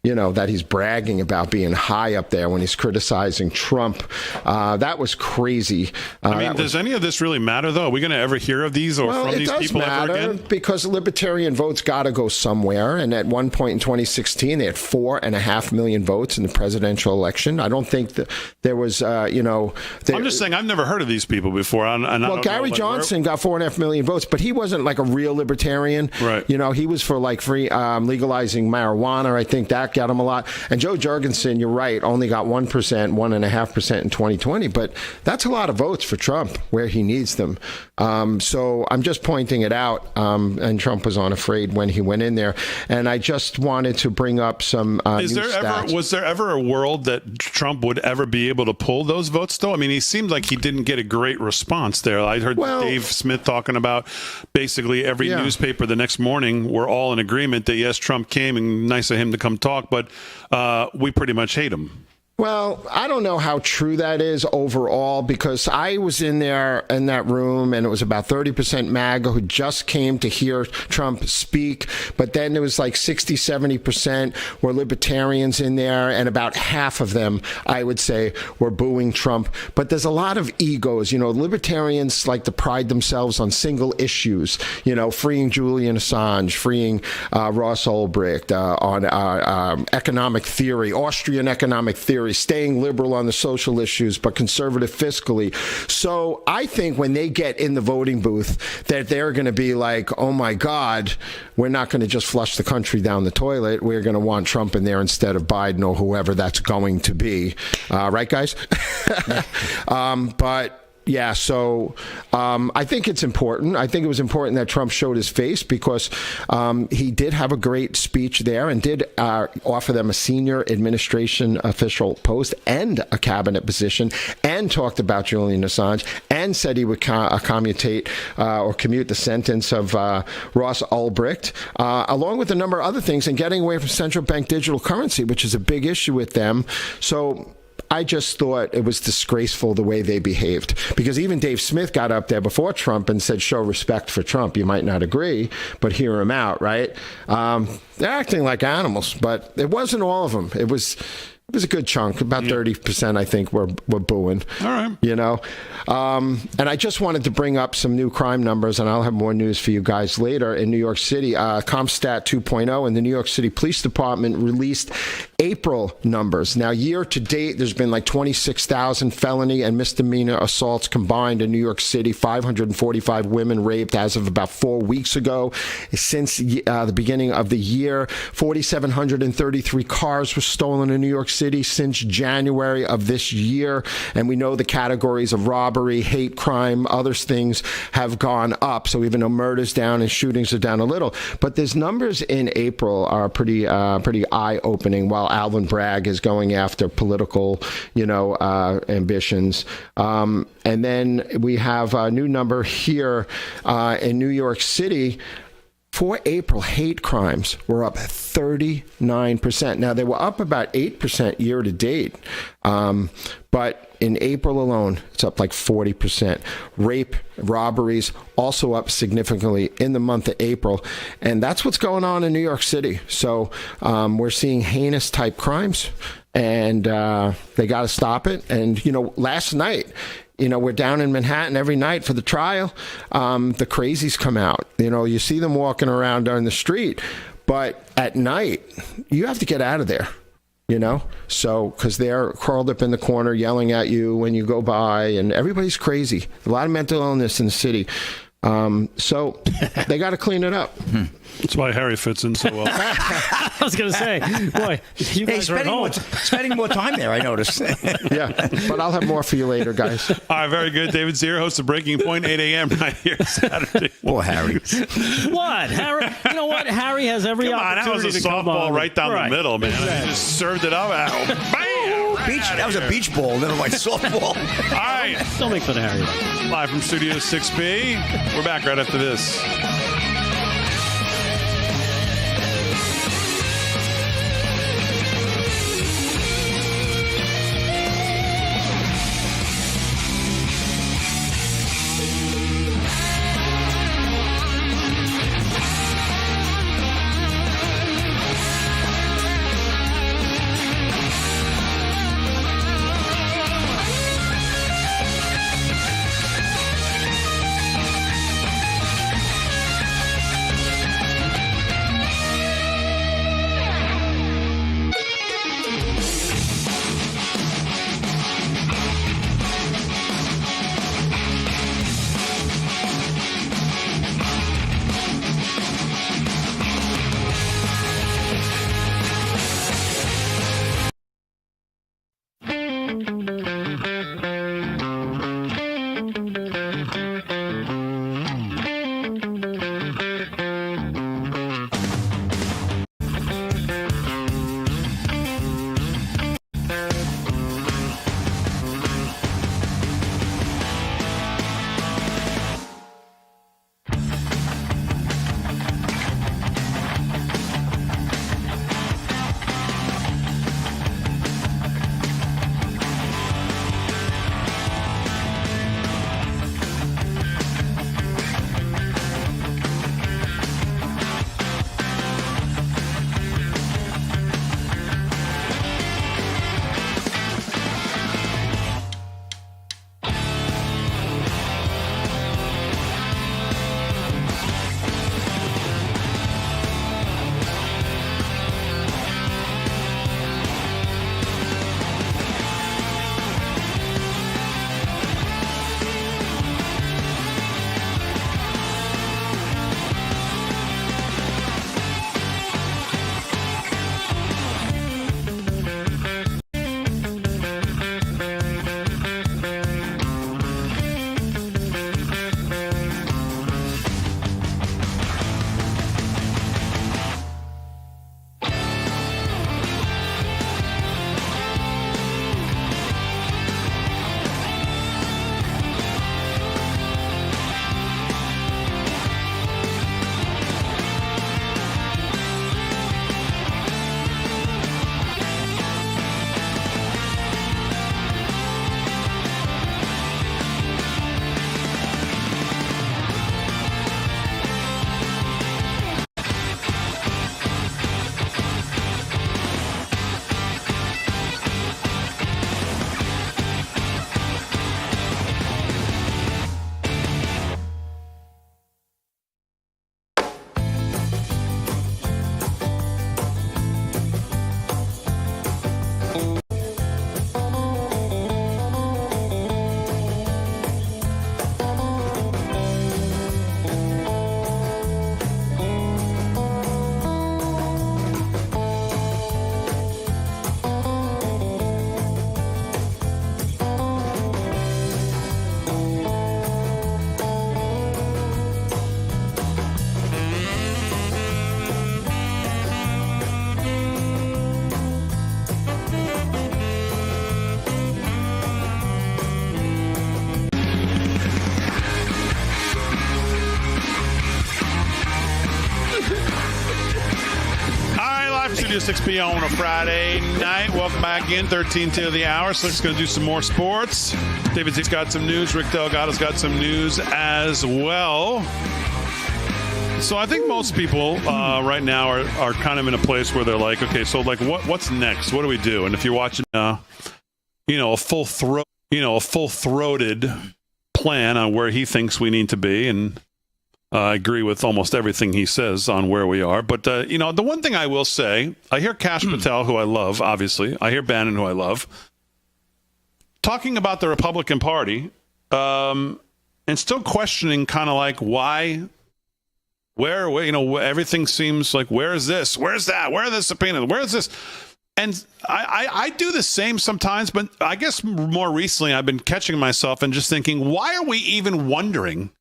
that he's bragging about being high up there when he's criticizing Trump. That was crazy. Does any of this really matter, though? Are we going to ever hear of these or from these people ever again? Because Libertarian votes got to go somewhere. And at one point in 2016, they had 4.5 million votes in the presidential election. I don't think that there was, I'm just saying I've never heard of these people before. Gary Johnson got 4.5 million votes, but he wasn't like a real libertarian. Right. He was for like free legalizing marijuana. I think that got him a lot. And Joe Jorgensen, you're right, only got 1%, 1.5% in 2020. But that's a lot of votes for Trump where he needs them. So I'm just pointing it out. And Trump was unafraid when he went in there. And I just wanted to bring up some Was there ever a world that Trump would ever be able to pull those votes, though? I mean, he seemed like he didn't get a great response there. I heard Dave Smith talking about basically every newspaper the next morning were all in agreement that, yes, Trump came and nice of him to come talk, but we pretty much hate him. Well, I don't know how true that is overall, because I was in there in that room and it was about 30% MAGA who just came to hear Trump speak. But then there was like 60-70% were libertarians in there, and about half of them, I would say, were booing Trump. But there's a lot of egos. Libertarians like to pride themselves on single issues, freeing Julian Assange, freeing Ross Ulbricht, on economic theory, Austrian economic theory, staying liberal on the social issues, but conservative fiscally. So I think when they get in the voting booth that they're going to be like, oh my God, we're not going to just flush the country down the toilet. We're going to want Trump in there instead of Biden or whoever that's going to be. Right, guys? But yeah, so I think it's important. I think it was important that Trump showed his face because he did have a great speech there and did offer them a senior administration official post and a cabinet position, and talked about Julian Assange and said he would commute the sentence of Ross Ulbricht, along with a number of other things, and getting away from central bank digital currency, which is a big issue with them. So I just thought it was disgraceful the way they behaved, because even Dave Smith got up there before Trump and said, show respect for Trump. You might not agree, but hear him out, right? They're acting like animals, but it wasn't all of them. It was a good chunk. About 30%, I think, were booing. All right. And I just wanted to bring up some new crime numbers, and I'll have more news for you guys later. In New York City, CompStat 2.0 and the New York City Police Department released April numbers. Now, year to date, there's been like 26,000 felony and misdemeanor assaults combined in New York City, 545 women raped as of about 4 weeks ago. Since the beginning of the year, 4,733 cars were stolen in New York City since January of this year. And we know the categories of robbery, hate crime, other things have gone up. So even though murders down and shootings are down a little, but these numbers in April are pretty eye-opening, while Alvin Bragg is going after political, ambitions. And then we have a new number here in New York City. For April, hate crimes were up 39%. Now, they were up about 8% year to date. But in April alone, it's up like 40%. Rape, robberies, also up significantly in the month of April. And that's what's going on in New York City. So we're seeing heinous type crimes, and they got to stop it. And, last night, we're down in Manhattan every night for the trial. The crazies come out. You see them walking around on the street, but at night, you have to get out of there, So, because they're curled up in the corner yelling at you when you go by, and everybody's crazy. A lot of mental illness in the city. So they got to clean it up. That's why Harry fits in so well. I was going to say, boy, you guys are at home. Spending more time there, I noticed. Yeah, but I'll have more for you later, guys. All right, very good. David Zier, host of Breaking Point, 8 a.m. right here Saturday. Oh, Harry. What? Harry? You know what? Harry has every opportunity that was a to come softball on. right down the middle, man. Exactly. I just served it up. Bam! beach ball, never mind softball. All right. Don't make fun of Harry. Live from Studio 6B. We're back right after this. Studio 6 p.m. on a Friday night. Welcome back in, 13 to the hour. Slick's going to do some more sports. David Zick's got some news. Rick Delgado's got some news as well. So I think most people right now are kind of in a place where they're like, okay, so like what's next? What do we do? And if you're watching, a full-throated plan on where he thinks we need to be, and I agree with almost everything he says on where we are. But, the one thing I will say, I hear Kash Patel, who I love, obviously. I hear Bannon, who I love, talking about the Republican Party and still questioning kind of like where, everything seems like, where is this? Where's that? Where are the subpoenas? Where is this? And I do the same sometimes, but I guess more recently I've been catching myself and just thinking, why are we even wondering?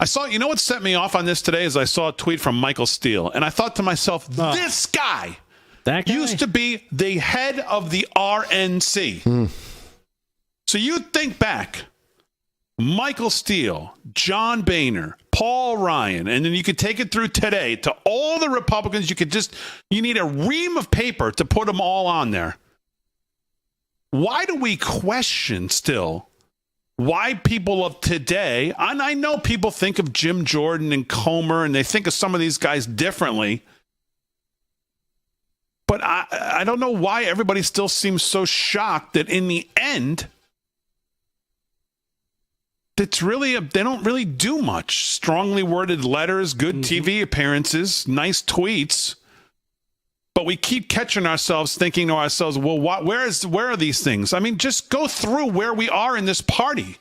I saw, what set me off on this today is I saw a tweet from Michael Steele, and I thought to myself, this guy, That guy? used to be the head of the RNC. So you think back, Michael Steele, John Boehner, Paul Ryan, and then you could take it through today to all the Republicans. You need a ream of paper to put them all on there. Why do we question still why people of today, and I know people think of Jim Jordan and Comer, and they think of some of these guys differently, but I don't know why everybody still seems so shocked that in the end, it's really they don't really do much. Strongly worded letters, good TV appearances, nice tweets. But we keep catching ourselves thinking to ourselves, well, where are these things? I mean, just go through where we are in this party.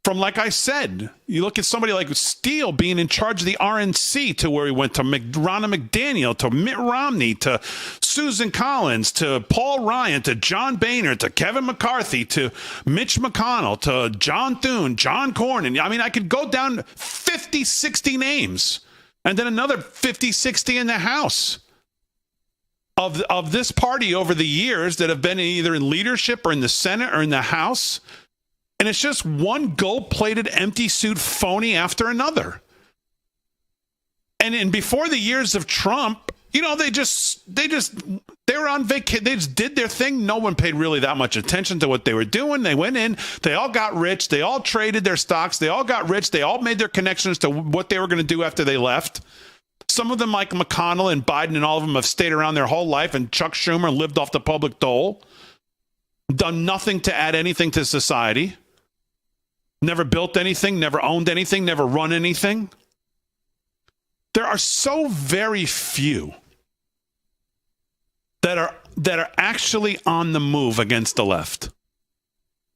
From, like I said, you look at somebody like Steele being in charge of the RNC to where he went to Ronna McDaniel, to Mitt Romney, to Susan Collins, to Paul Ryan, to John Boehner, to Kevin McCarthy, to Mitch McConnell, to John Thune, John Cornyn. I mean, I could go down 50, 60 names and then another 50, 60 in the House of this party over the years that have been either in leadership or in the Senate or in the House. And it's just one gold-plated empty suit phony after another. And before the years of Trump, they were on vacation. They just did their thing. No one paid really that much attention to what they were doing. They went in, they all got rich, they all traded their stocks, they all got rich, they all made their connections to what they were going to do after they left. Some of them, like McConnell and Biden and all of them, have stayed around their whole life, and Chuck Schumer lived off the public dole, done nothing to add anything to society. Never built anything, never owned anything, never run anything. There are so very few that are actually on the move against the left.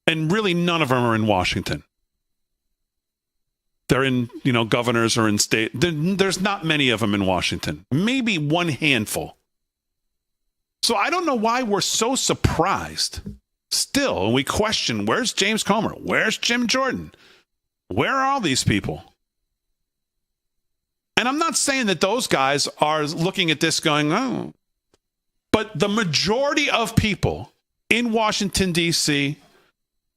And really none of them are in Washington. They're in, governors or in state. There's not many of them in Washington. Maybe one handful. So I don't know why we're so surprised still, and we question, where's James Comer? Where's Jim Jordan? Where are all these people? And I'm not saying that those guys are looking at this going, oh. But the majority of people in Washington, D.C.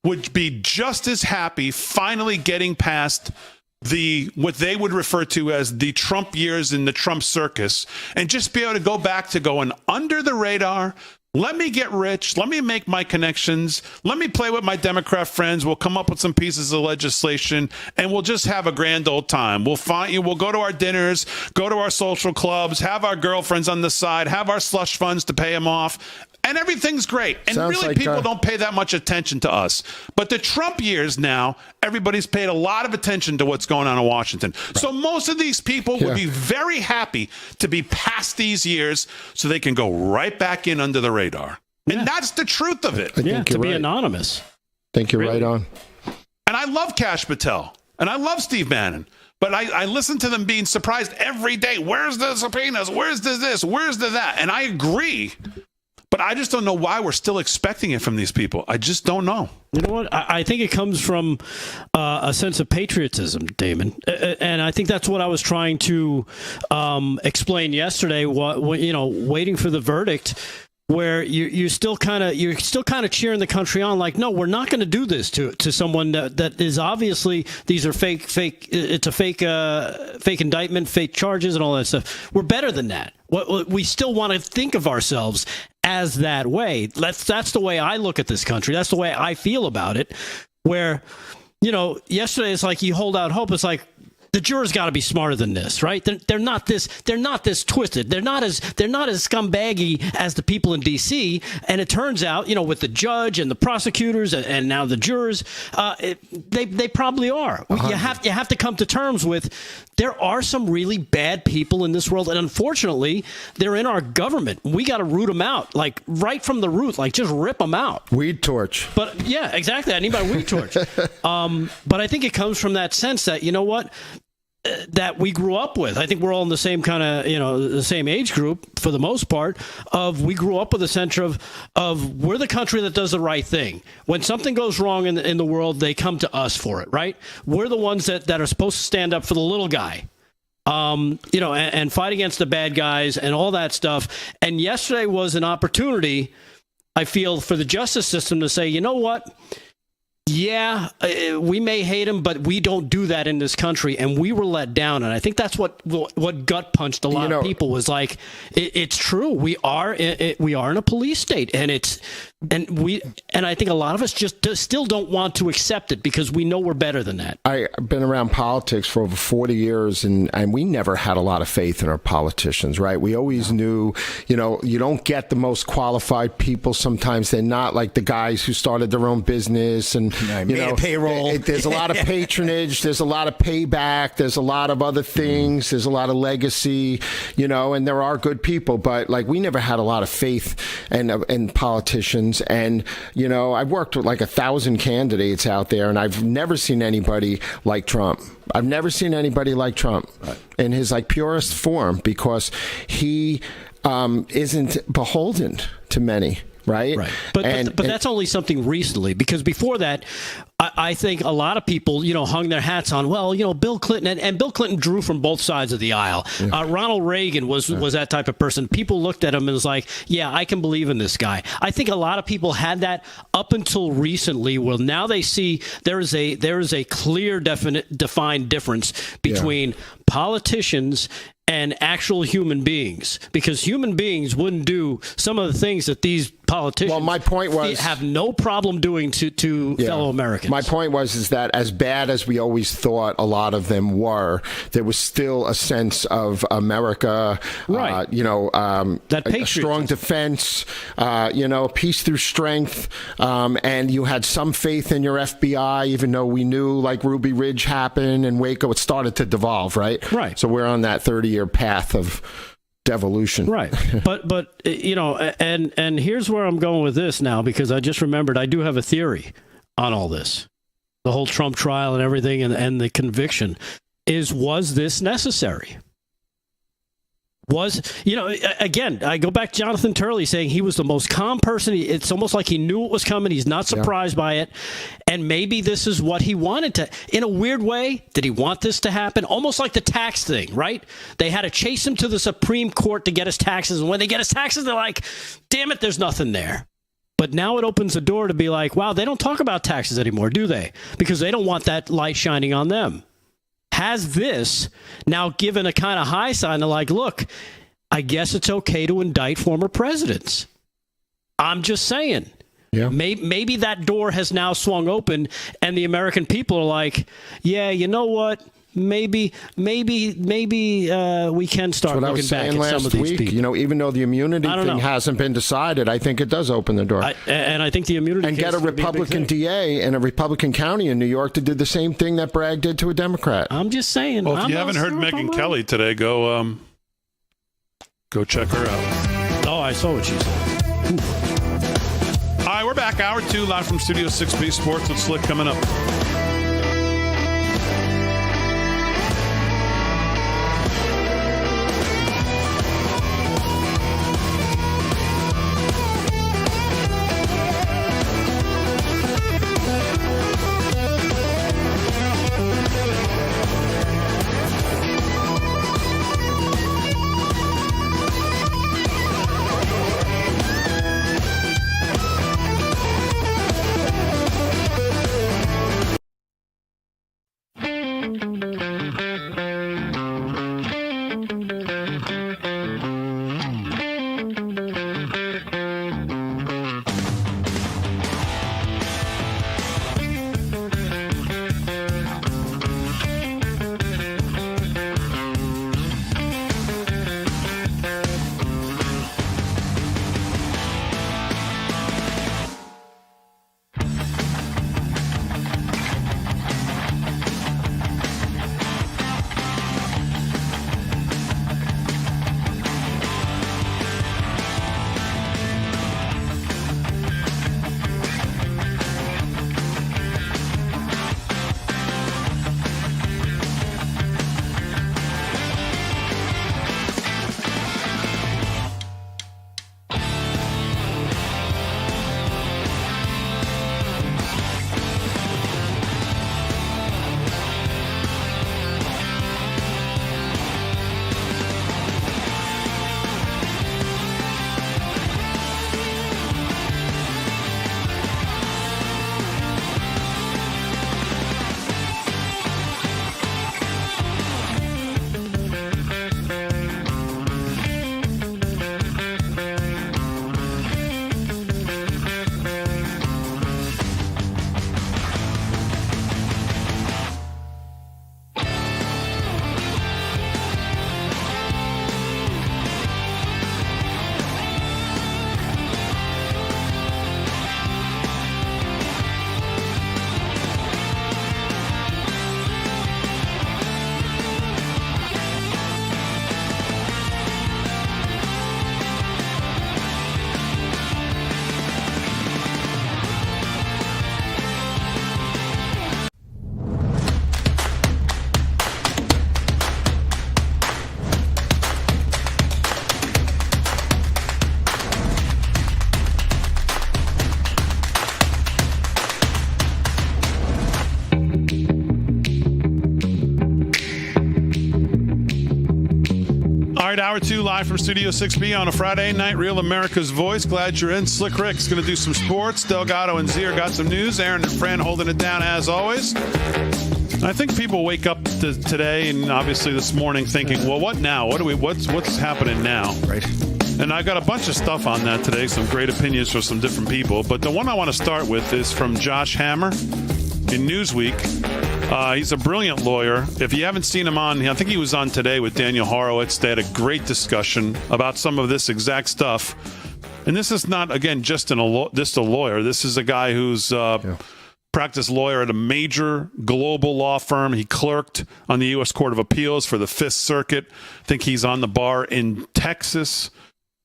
would be just as happy finally getting past what they would refer to as the Trump years in the Trump circus and just be able to go back to going under the radar. Let me get rich. Let me make my connections. Let me play with my Democrat friends. We'll come up with some pieces of legislation, and we'll just have a grand old time. We'll go to our dinners, go to our social clubs, have our girlfriends on the side, have our slush funds to pay them off, and everything's great. And Sounds really, like, people don't pay that much attention to us. But the Trump years now, everybody's paid a lot of attention to what's going on in Washington. Right. So most of these people would be very happy to be past these years so they can go right back in under the radar. Yeah. And that's the truth of it. To be anonymous. I think you're right on. And I love Kash Patel. And I love Steve Bannon. But I listen to them being surprised every day. Where's the subpoenas? Where's the this? Where's the that? And I agree. But I just don't know why we're still expecting it from these people. I just don't know. You know what? I think it comes from a sense of patriotism, Damon. And I think that's what I was trying to explain yesterday, waiting for the verdict, where you're still kind of cheering the country on, like, no, we're not going to do this to someone that is obviously, these are fake. It's a fake indictment, fake charges, and all that stuff. We're better than that. We still want to think of ourselves as that way. That's the way I look at this country. That's the way I feel about it. Where, yesterday it's like you hold out hope. It's like, the jurors got to be smarter than this, right? They're not this twisted. They're not as scumbaggy as the people in D.C. And it turns out, with the judge and the prosecutors and now the jurors, they probably are. You have to come to terms with, there are some really bad people in this world, and unfortunately, they're in our government. We got to root them out, like right from the root, like just rip them out. Weed torch. But yeah, exactly. I need my weed torch. But I think it comes from that sense that, that we grew up with. I think we're all in the same kind of, the same age group for the most part, we grew up with a sense of we're the country that does the right thing. When something goes wrong in the world, they come to us for it, right? We're the ones that are supposed to stand up for the little guy. and fight against the bad guys and all that stuff. And yesterday was an opportunity, I feel, for the justice system to say, you know what? Yeah, we may hate him, but we don't do that in this country, and we were let down. And I think that's what gut punched a lot of people was like, it's true. We are in a police state, and I think a lot of us just still don't want to accept it because we know we're better than that. I've been around politics for over 40 years, and we never had a lot of faith in our politicians, right? We always knew, you don't get the most qualified people. Sometimes they're not like the guys who started their own business and payroll. There's a lot of patronage. There's a lot of payback. There's a lot of other things. There's a lot of legacy, and there are good people. But like we never had a lot of faith in politicians. And, I've worked with like 1,000 candidates out there, and I've never seen anybody like Trump. I've never seen anybody like Trump in his like purest form because he isn't beholden to many. Right. But that's only something recently, because before that, I think a lot of people, hung their hats on, Bill Clinton, and Bill Clinton drew from both sides of the aisle. Yeah. Ronald Reagan was that type of person. People looked at him and was like, yeah, I can believe in this guy. I think a lot of people had that up until recently. Well, now they see there is a clear, defined difference between politicians and actual human beings, because human beings wouldn't do some of the things that these politicians my point was, have no problem doing to fellow Americans. My point is that as bad as we always thought a lot of them were, there was still a sense of America, that a strong defense, peace through strength, and you had some faith in your FBI, even though we knew like Ruby Ridge happened and Waco, it started to devolve, right? Right. So we're on that 30-year path of devolution. Right. But and here's where I'm going with this now, because I just remembered I do have a theory on all this. The whole Trump trial and everything and the conviction was this necessary? Again, I go back to Jonathan Turley saying he was the most calm person. It's almost like he knew it was coming. He's not surprised by it. And maybe this is what he wanted to. In a weird way, did he want this to happen? Almost like the tax thing, right? They had to chase him to the Supreme Court to get his taxes. And when they get his taxes, they're like, damn it, there's nothing there. But now it opens the door to be like, wow, they don't talk about taxes anymore, do they? Because they don't want that light shining on them. Has this now given a kind of high sign to like, look, I guess it's okay to indict former presidents? I'm just saying. Yeah. Maybe that door has now swung open and the American people are like, yeah, you know what? Maybe we can start looking back at some of these people. Even though the immunity thing hasn't been decided, I think it does open the door. And I think the immunity and get a Republican DA in a Republican county in New York to do the same thing that Bragg did to a Democrat. I'm just saying. Well, if you haven't heard Megyn Kelly today, go check her out. Oh, I saw what she said. Ooh. All right, we're back. Hour 2, live from Studio 6B Sports with Slick coming up. Hour 2 live from Studio 6B on a Friday night. Real America's Voice. Glad you're in. Slick Rick's going to do some sports. Delgado and Zier got some news. Aaron and Fran holding it down as always. I think people wake up today and obviously this morning thinking, well, what now? What's happening now? Right. And I got a bunch of stuff on that today, some great opinions from some different people. But the one I want to start with is from Josh Hammer in Newsweek. He's a brilliant lawyer. If you haven't seen him on, I think he was on today with Daniel Horowitz. They had a great discussion about some of this exact stuff. And this is not, again, just a lawyer. This is a guy who's practiced lawyer at a major global law firm. He clerked on the U.S. Court of Appeals for the Fifth Circuit. I think he's on the bar in Texas.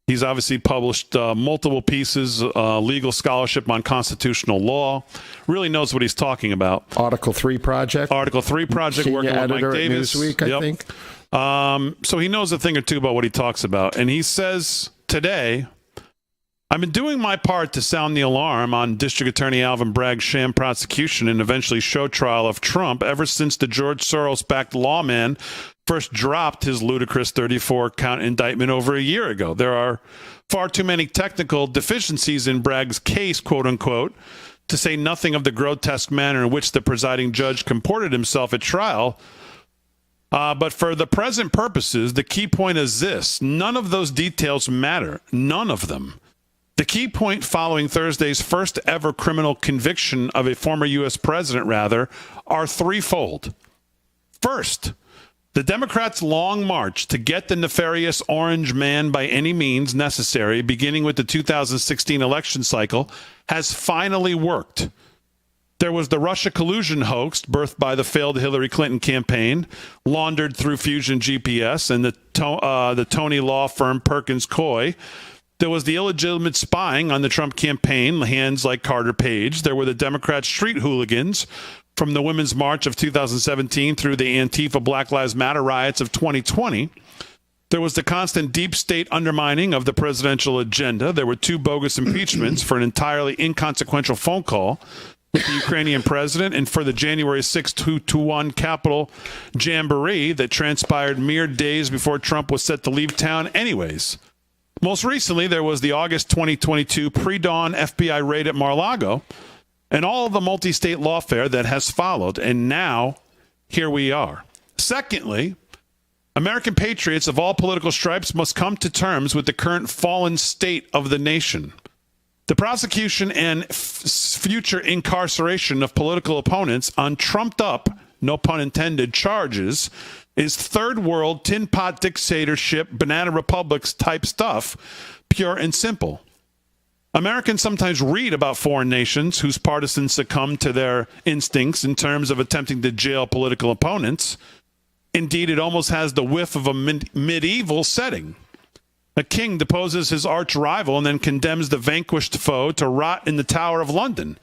He's obviously published multiple pieces, legal scholarship on constitutional law. Really knows what he's talking about. Article 3 Project. Working with Mike Davis. Newsweek, I think. So he knows a thing or two about what he talks about. And he says today, I've been doing my part to sound the alarm on District Attorney Alvin Bragg's sham prosecution and eventually show trial of Trump ever since the George Soros-backed lawman first dropped his ludicrous 34-count indictment over a year ago. There are far too many technical deficiencies in Bragg's case, quote-unquote, to say nothing of the grotesque manner in which the presiding judge comported himself at trial. But for the present purposes, the key point is this. None of those details matter. None of them. The key point following Thursday's first ever criminal conviction of a former U.S. president, are threefold. First, the Democrats' long march to get the nefarious orange man by any means necessary, beginning with the 2016 election cycle, has finally worked. There was the Russia collusion hoax birthed by the failed Hillary Clinton campaign, laundered through Fusion GPS and the Tony law firm Perkins Coie. There was the illegitimate spying on the Trump campaign, hands like Carter Page. There were the Democrat street hooligans from the Women's March of 2017 through the Antifa Black Lives Matter riots of 2020. There was the constant deep state undermining of the presidential agenda. There were 2 bogus impeachments for an entirely inconsequential phone call with the Ukrainian president and for the January 6 2-1 Capitol jamboree that transpired mere days before Trump was set to leave town anyways. Most recently, there was the August 2022 pre-dawn FBI raid at Mar-a-Lago and all of the multi-state lawfare that has followed. And now, here we are. Secondly, American patriots of all political stripes must come to terms with the current fallen state of the nation. The prosecution and future incarceration of political opponents on trumped-up, no pun intended, charges is third world, tin pot dictatorship, banana republics type stuff, pure and simple. Americans sometimes read about foreign nations whose partisans succumb to their instincts in terms of attempting to jail political opponents. Indeed, it almost has the whiff of a medieval setting. A king deposes his arch rival and then condemns the vanquished foe to rot in the Tower of London.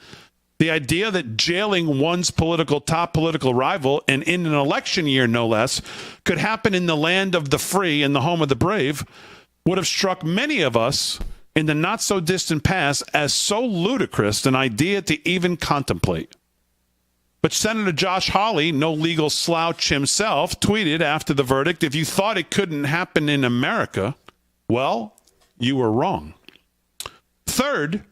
The idea that jailing one's top political rival, and in an election year no less, could happen in the land of the free and the home of the brave would have struck many of us in the not-so-distant past as so ludicrous an idea to even contemplate. But Senator Josh Hawley, no legal slouch himself, tweeted after the verdict, if you thought it couldn't happen in America, well, you were wrong. Third,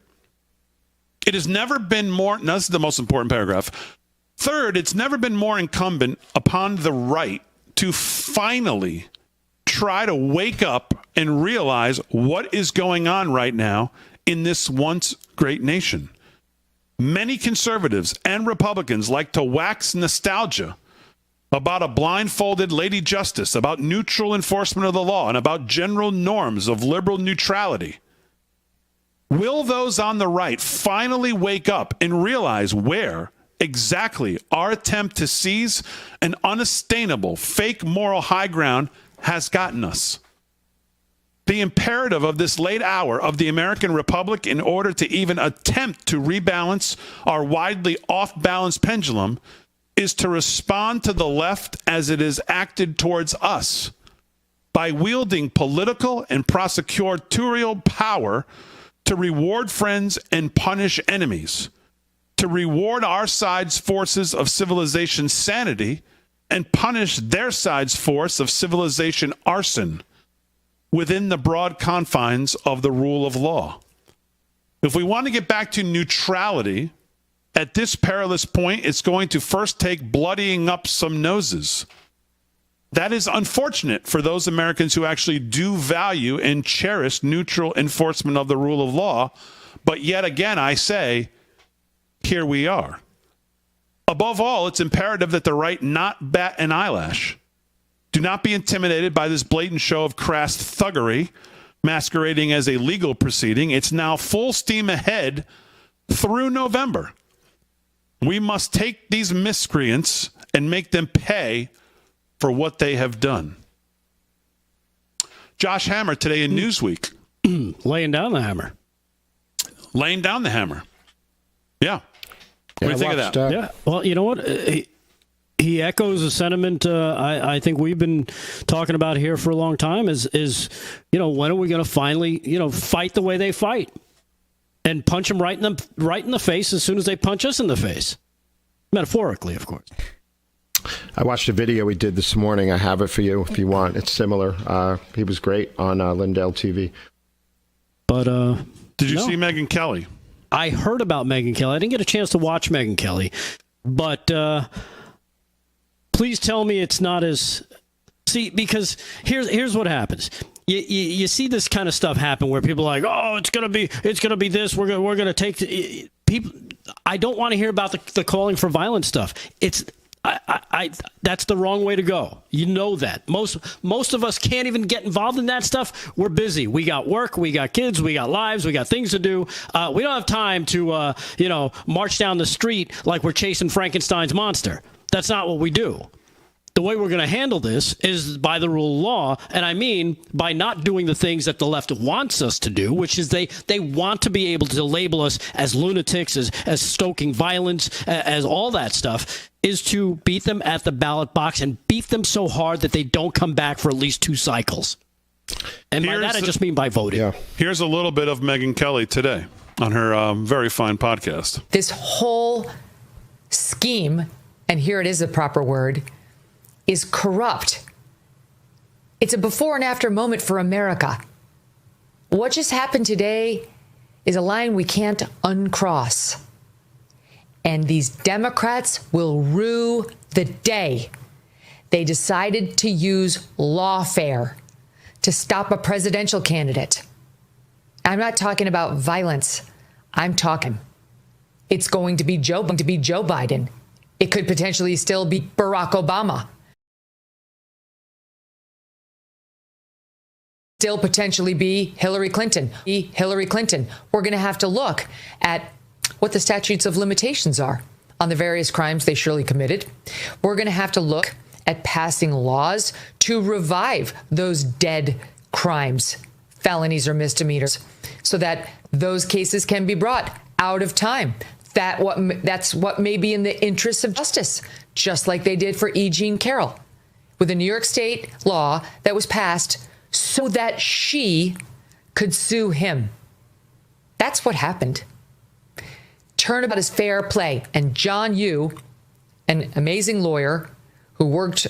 it has never been more, now this is the most important paragraph. Third, it's never been more incumbent upon the right to finally try to wake up and realize what is going on right now in this once great nation. Many conservatives and Republicans like to wax nostalgia about a blindfolded Lady Justice, about neutral enforcement of the law, and about general norms of liberal neutrality. Will those on the right finally wake up and realize where exactly our attempt to seize an unsustainable fake moral high ground has gotten us? The imperative of this late hour of the American Republic in order to even attempt to rebalance our widely off-balance pendulum is to respond to the left as it is acted towards us by wielding political and prosecutorial power to reward friends and punish enemies, to reward our side's forces of civilization sanity and punish their side's force of civilization arson. within the broad confines of the rule of law. If we want to get back to neutrality, at this perilous point, it's going to first take bloodying up some noses. That is unfortunate for those Americans who actually do value and cherish neutral enforcement of the rule of law. But yet again, I say, here we are. Above all, it's imperative that the right not bat an eyelash. Do not be intimidated by this blatant show of crass thuggery masquerading as a legal proceeding. It's now full steam ahead through November. We must take these miscreants and make them pay for what they have done. Josh Hammer today in Newsweek. Laying down the hammer. Laying down the hammer. Yeah. What do you think of that? Yeah. Well, you know what? He echoes a sentiment I think we've been talking about here for a long time is when are we going to finally, fight the way they fight and punch them right in the face as soon as they punch us in the face? Metaphorically, of course. I watched a video he did this morning. I have it for you if you want. It's similar. He was great on Lindell TV. But did you see Megyn Kelly? I heard about Megyn Kelly. I didn't get a chance to watch Megyn Kelly, but please tell me it's not as... See, because here's what happens. You see this kind of stuff happen where people are like, oh, it's gonna be this. We're gonna take people. I don't want to hear about the calling for violence stuff. That's the wrong way to go. You know that. Most of us can't even get involved in that stuff. We're busy. We got work. We got kids. We got lives. We got things to do. We don't have time to march down the street like we're chasing Frankenstein's monster. That's not what we do. The way we're going to handle this is by the rule of law, and I mean by not doing the things that the left wants us to do, which is they want to be able to label us as lunatics, as stoking violence, as all that stuff, is to beat them at the ballot box and beat them so hard that they don't come back for at least 2 cycles. And by that, I just mean by voting. Yeah. Here's a little bit of Megyn Kelly today on her very fine podcast. This whole scheme, and here it is the proper word, is corrupt. It's a before and after moment for America. What just happened today is a line we can't uncross. And these Democrats will rue the day they decided to use lawfare to stop a presidential candidate. I'm not talking about violence. I'm talking. It's going to be Joe Biden. It could potentially still be Barack Obama. Still potentially be Hillary Clinton. We're going to have to look at what the statutes of limitations are on the various crimes they surely committed. We're going to have to look at passing laws to revive those dead crimes, felonies or misdemeanors, so that those cases can be brought out of time. That's what may be in the interests of justice, just like they did for E. Jean Carroll with a New York State law that was passed so that she could sue him. That's what happened. Turnabout is fair play. And John Yoo, an amazing lawyer who worked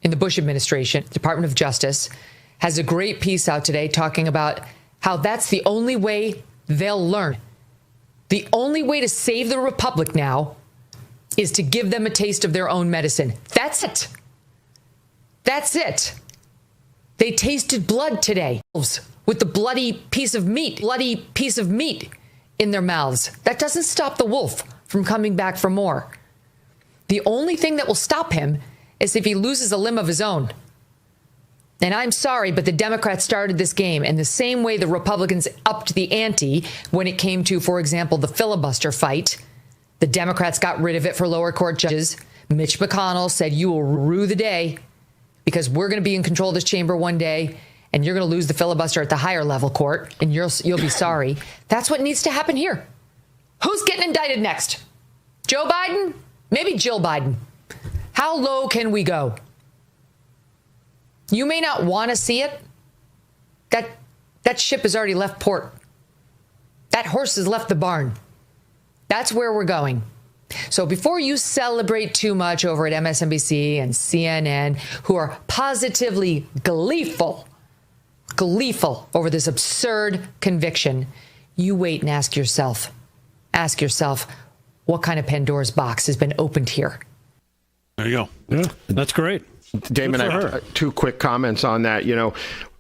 in the Bush administration, Department of Justice, has a great piece out today talking about how that's the only way they'll learn. The only way to save the republic now is to give them a taste of their own medicine. That's it. That's it. They tasted blood today with the bloody piece of meat in their mouths. That doesn't stop the wolf from coming back for more. The only thing that will stop him is if he loses a limb of his own. And I'm sorry, but the Democrats started this game in the same way the Republicans upped the ante when it came to, for example, the filibuster fight. The Democrats got rid of it for lower court judges. Mitch McConnell said, you will rue the day because we're going to be in control of this chamber one day and you're going to lose the filibuster at the higher level court and you'll be sorry. That's what needs to happen here. Who's getting indicted next? Joe Biden? Maybe Jill Biden. How low can we go? You may not want to see it. That ship has already left port. That horse has left the barn. That's where we're going. So before you celebrate too much over at MSNBC and CNN, who are positively gleeful gleeful over this absurd conviction, you wait and ask yourself, what kind of Pandora's box has been opened here? There you go. Yeah, that's great. Damon, I have two quick comments on that.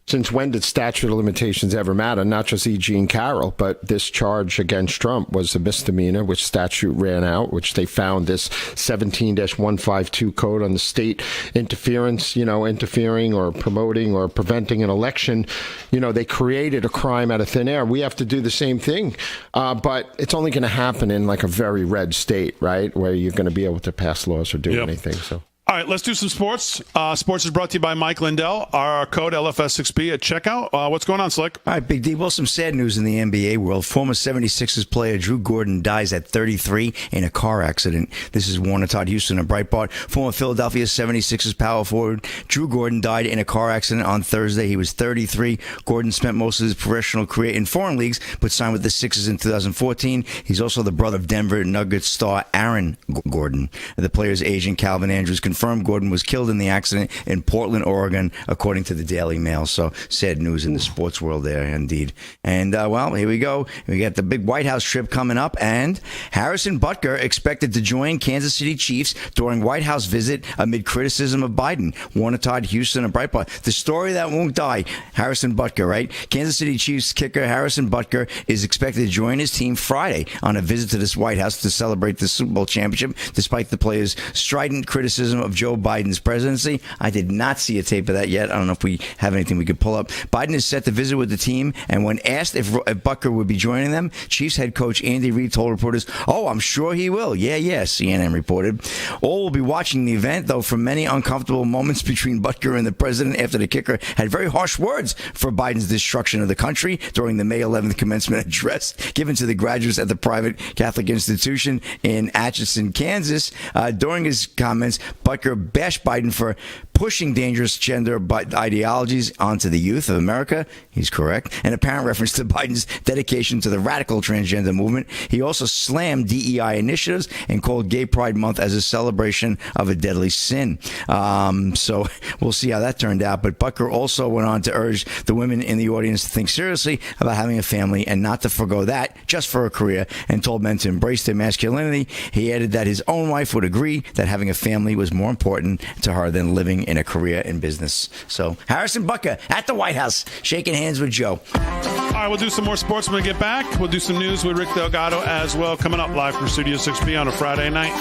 Since when did statute of limitations ever matter? Not just E. Jean Carroll, but this charge against Trump was a misdemeanor, which statute ran out, which they found this 17-152 code on the state interference, interfering or promoting or preventing an election. They created a crime out of thin air. We have to do the same thing, but it's only going to happen in like a very red state, right, where you're going to be able to pass laws or do anything. So. All right, let's do some sports. Sports is brought to you by Mike Lindell. Our code LFS6B at checkout. What's going on, Slick? All right, Big D. Well, some sad news in the NBA world. Former 76ers player Drew Gordon dies at 33 in a car accident. This is Warner Todd Houston of Breitbart. Former Philadelphia 76ers power forward Drew Gordon died in a car accident on Thursday. He was 33. Gordon spent most of his professional career in foreign leagues, but signed with the Sixers in 2014. He's also the brother of Denver Nuggets star Aaron Gordon. The player's agent, Calvin Andrews, confirmed Gordon was killed in the accident in Portland, Oregon, according to the Daily Mail. So sad news in the sports world there, indeed. And, well, here we go. We got the big White House trip coming up, and Harrison Butker expected to join Kansas City Chiefs during White House visit amid criticism of Biden. Warner Todd Houston of Breitbart. The story that won't die. Harrison Butker, right? Kansas City Chiefs kicker Harrison Butker is expected to join his team Friday on a visit to this White House to celebrate the Super Bowl championship, despite the player's strident criticism of Joe Biden's presidency. I did not see a tape of that yet. I don't know if we have anything we could pull up. Biden is set to visit with the team, and when asked if Butker would be joining them, Chiefs head coach Andy Reid told reporters, "Oh, I'm sure he will." Yeah, CNN reported. All will be watching the event, though, for many uncomfortable moments between Butker and the president after the kicker had very harsh words for Biden's destruction of the country during the May 11th commencement address given to the graduates at the private Catholic institution in Atchison, Kansas. During his comments, Butker bashed Biden for pushing dangerous gender ideologies onto the youth of America. He's correct. An apparent reference to Biden's dedication to the radical transgender movement. He also slammed DEI initiatives and called Gay Pride Month as a celebration of a deadly sin. So we'll see how that turned out. But Butker also went on to urge the women in the audience to think seriously about having a family and not to forgo that just for a career, and told men to embrace their masculinity. He added that his own wife would agree that having a family was more important to her than living in a career in business. So Harrison Butker at the White House shaking hands with Joe. All right, we'll do some more sports when we get back. We'll do some news with Rick Delgado as well, coming up live from Studio 6B on a Friday night.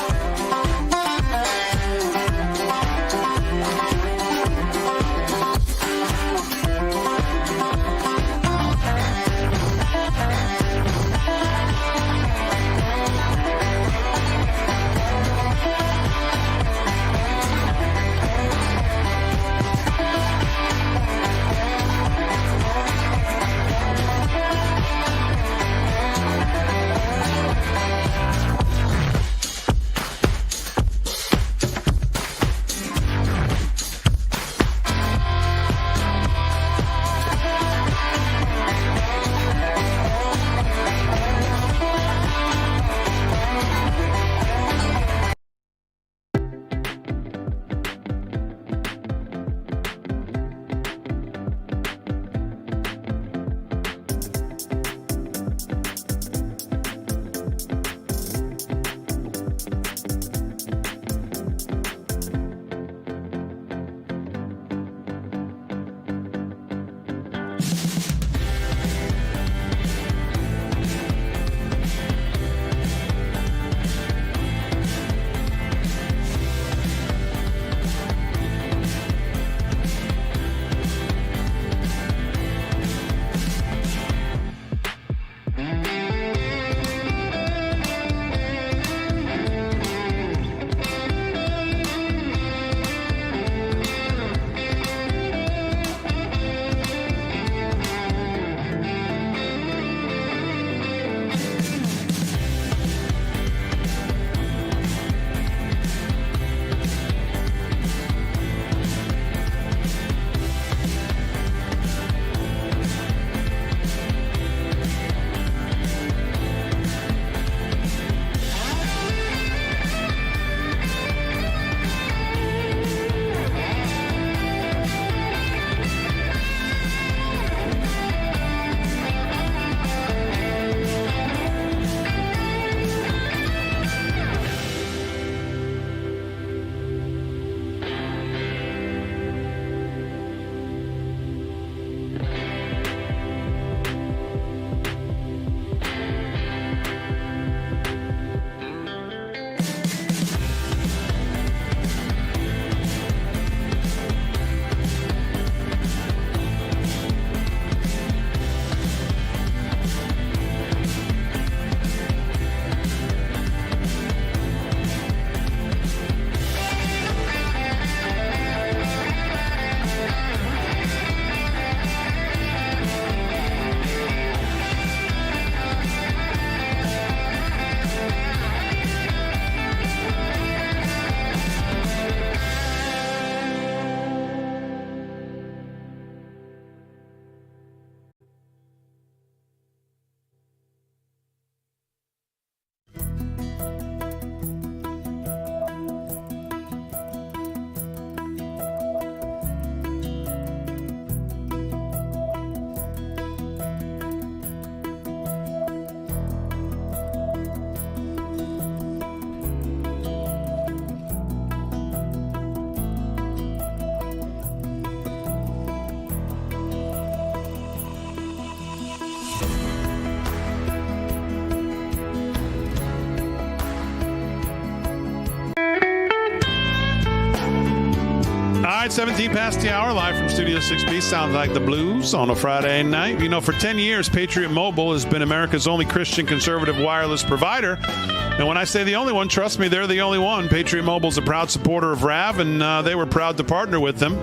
17 past the hour, live from Studio 6B. Sounds like the blues on a Friday night. You know, for 10 years, Patriot Mobile has been America's only Christian conservative wireless provider. And when I say the only one, trust me, they're the only one. Patriot Mobile is a proud supporter of RAV, and they were proud to partner with them.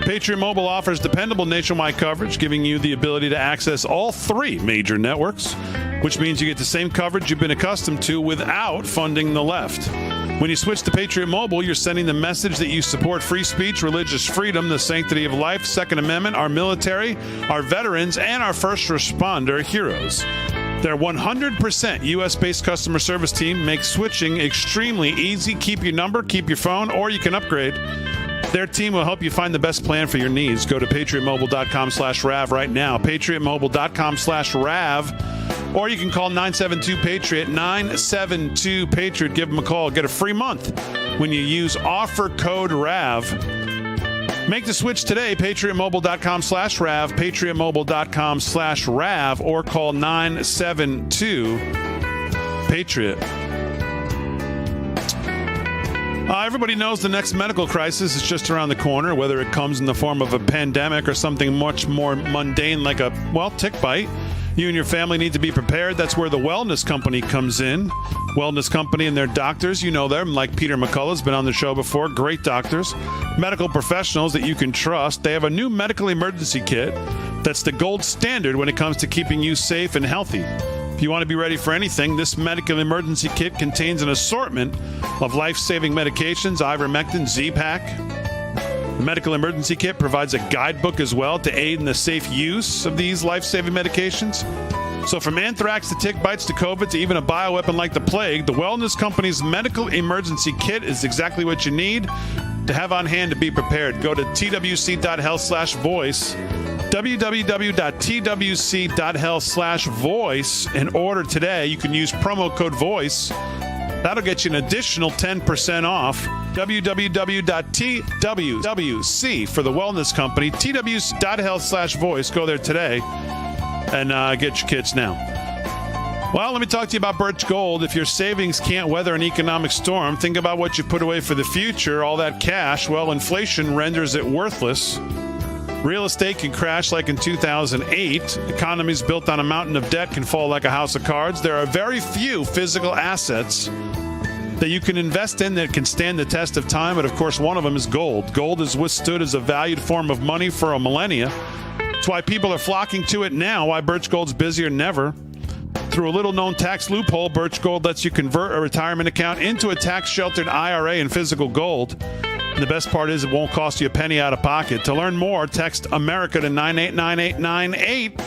Patriot Mobile offers dependable nationwide coverage, giving you the ability to access all 3 major networks, which means you get the same coverage you've been accustomed to without funding the left. When you switch to Patriot Mobile, you're sending the message that you support free speech, religious freedom, the sanctity of life, Second Amendment, our military, our veterans, and our first responder heroes. Their 100% U.S.-based customer service team makes switching extremely easy. Keep your number, keep your phone, or you can upgrade. Their team will help you find the best plan for your needs. Go to patriotmobile.com/RAV right now. patriotmobile.com/RAV. Or you can call 972-PATRIOT, 972-PATRIOT. Give them a call. Get a free month when you use offer code RAV. Make the switch today, patriotmobile.com/RAV, patriotmobile.com/RAV, or call 972-PATRIOT. Everybody knows the next medical crisis is just around the corner, whether it comes in the form of a pandemic or something much more mundane like a, tick bite. You and your family need to be prepared. That's where the Wellness Company comes in. Wellness Company and their doctors, you know them, like Peter McCullough's been on the show before. Great doctors, medical professionals that you can trust. They have a new medical emergency kit that's the gold standard when it comes to keeping you safe and healthy. If you want to be ready for anything, this medical emergency kit contains an assortment of life-saving medications, ivermectin, Z-Pak. The medical emergency kit provides a guidebook as well to aid in the safe use of these life-saving medications. So from anthrax to tick bites to COVID to even a bioweapon like the plague, the Wellness Company's medical emergency kit is exactly what you need to have on hand to be prepared. Go to twc.health/voice, www.twc.health/voice, and order today. You can use promo code VOICE. That'll get you an additional 10% off. www.twc for the Wellness Company, twc.health/voice. Go there today and get your kits now. Well, let me talk to you about Birch Gold. If your savings can't weather an economic storm, think about what you put away for the future. All that cash, well, inflation renders it worthless. Real estate can crash like in 2008. Economies built on a mountain of debt can fall like a house of cards. There are very few physical assets that you can invest in that can stand the test of time, but of course one of them is gold. Gold has withstood as a valued form of money for a millennia. That's why people are flocking to it now, why Birch Gold's busier than ever. Through a little-known tax loophole, Birch Gold lets you convert a retirement account into a tax-sheltered IRA in physical gold. And the best part is it won't cost you a penny out of pocket. To learn more, text America to 989898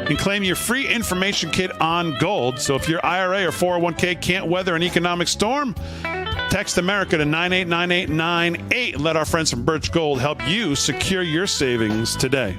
and claim your free information kit on gold. So if your IRA or 401k can't weather an economic storm, text America to 989898 and let our friends from Birch Gold help you secure your savings today.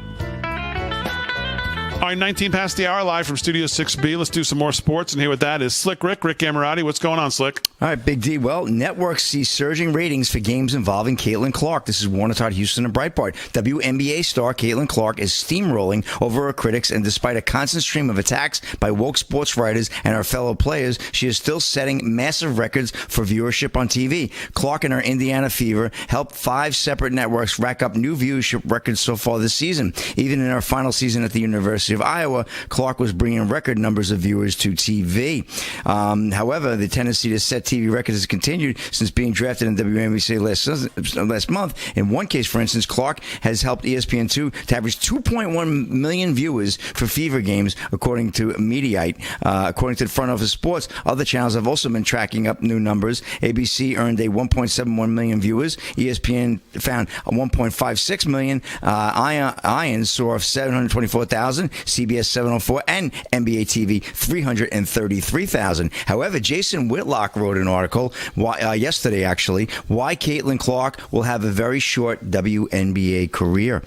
All right, 19 past the hour, live from Studio 6B. Let's do some more sports and hear what that is. Slick Rick Ammirati, what's going on, Slick? All right, Big D. Well, networks see surging ratings for games involving Caitlyn Clark. This is Warner Todd Houston and Breitbart. WNBA star Caitlyn Clark is steamrolling over her critics, and despite a constant stream of attacks by woke sports writers and her fellow players, she is still setting massive records for viewership on TV. Clark and her Indiana Fever helped 5 separate networks rack up new viewership records so far this season. Even in her final season at the University of Iowa, Clark was bringing record numbers of viewers to TV. However, the tendency to set TV records has continued since being drafted in WNBC last month. In one case, for instance, Clark has helped ESPN2 to average 2.1 million viewers for Fever games, according to Mediaite. According to the Front Office Sports, other channels have also been tracking up new numbers. ABC earned a 1.71 million viewers. ESPN found 1.56 million. Ion saw 724,000. CBS 704 and NBA TV 333,000. However, Jason Whitlock wrote an article yesterday, actually, why Caitlyn Clark will have a very short WNBA career.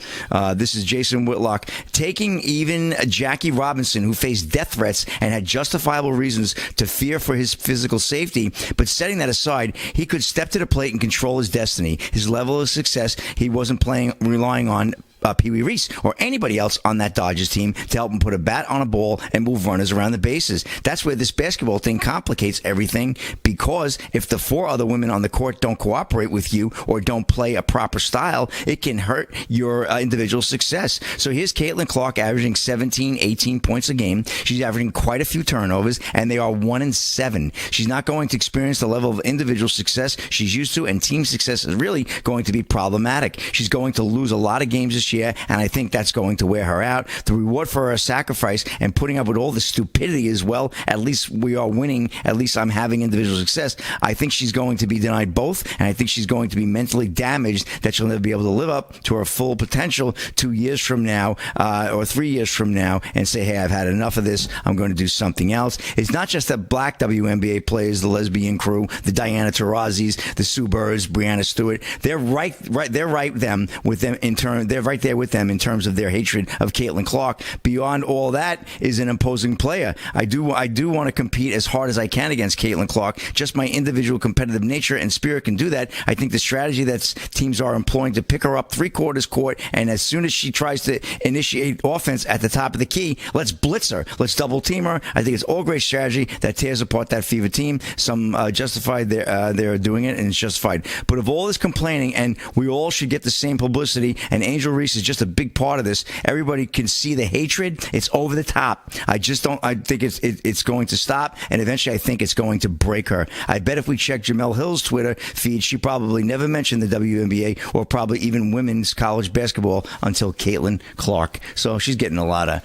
This is Jason Whitlock taking even Jackie Robinson, who faced death threats and had justifiable reasons to fear for his physical safety, but setting that aside, he could step to the plate and control his destiny. His level of success he wasn't relying on Pee Wee Reese or anybody else on that Dodgers team to help him put a bat on a ball and move runners around the bases. That's where this basketball thing complicates everything, because if the 4 other women on the court don't cooperate with you or don't play a proper style, it can hurt your individual success. So here's Caitlyn Clark averaging 17, 18 points a game. She's averaging quite a few turnovers, and they are 1-7. She's not going to experience the level of individual success she's used to, and team success is really going to be problematic. She's going to lose a lot of games this year, and I think that's going to wear her out. The reward for her sacrifice and putting up with all the stupidity as well, at least we are winning, at least I'm having individual success. I think she's going to be denied both, and I think she's going to be mentally damaged that she'll never be able to live up to her full potential 2 years from now or 3 years from now and say, hey, I've had enough of this. I'm going to do something else. It's not just the black WNBA players, the lesbian crew, the Diana Taurasi's, the Sue Birds, Brianna Stewart. They're right there with them in terms of their hatred of Caitlyn Clark. Beyond all that is an imposing player. I do want to compete as hard as I can against Caitlyn Clark. Just my individual competitive nature and spirit can do that. I think the strategy that teams are employing to pick her up 3/4 court, and as soon as she tries to initiate offense at the top of the key, let's blitz her. Let's double team her. I think it's all great strategy that tears apart that Fever team. Some justified they're doing it, and it's justified. But of all this complaining, and we all should get the same publicity, and Angel Reese is just a big part of this. Everybody can see the hatred. It's over the top. I think it's going to stop, and eventually I think it's going to break her. I bet if we check Jamel Hill's Twitter feed, she probably never mentioned the WNBA or probably even women's college basketball until Caitlyn Clark. So she's getting a lot of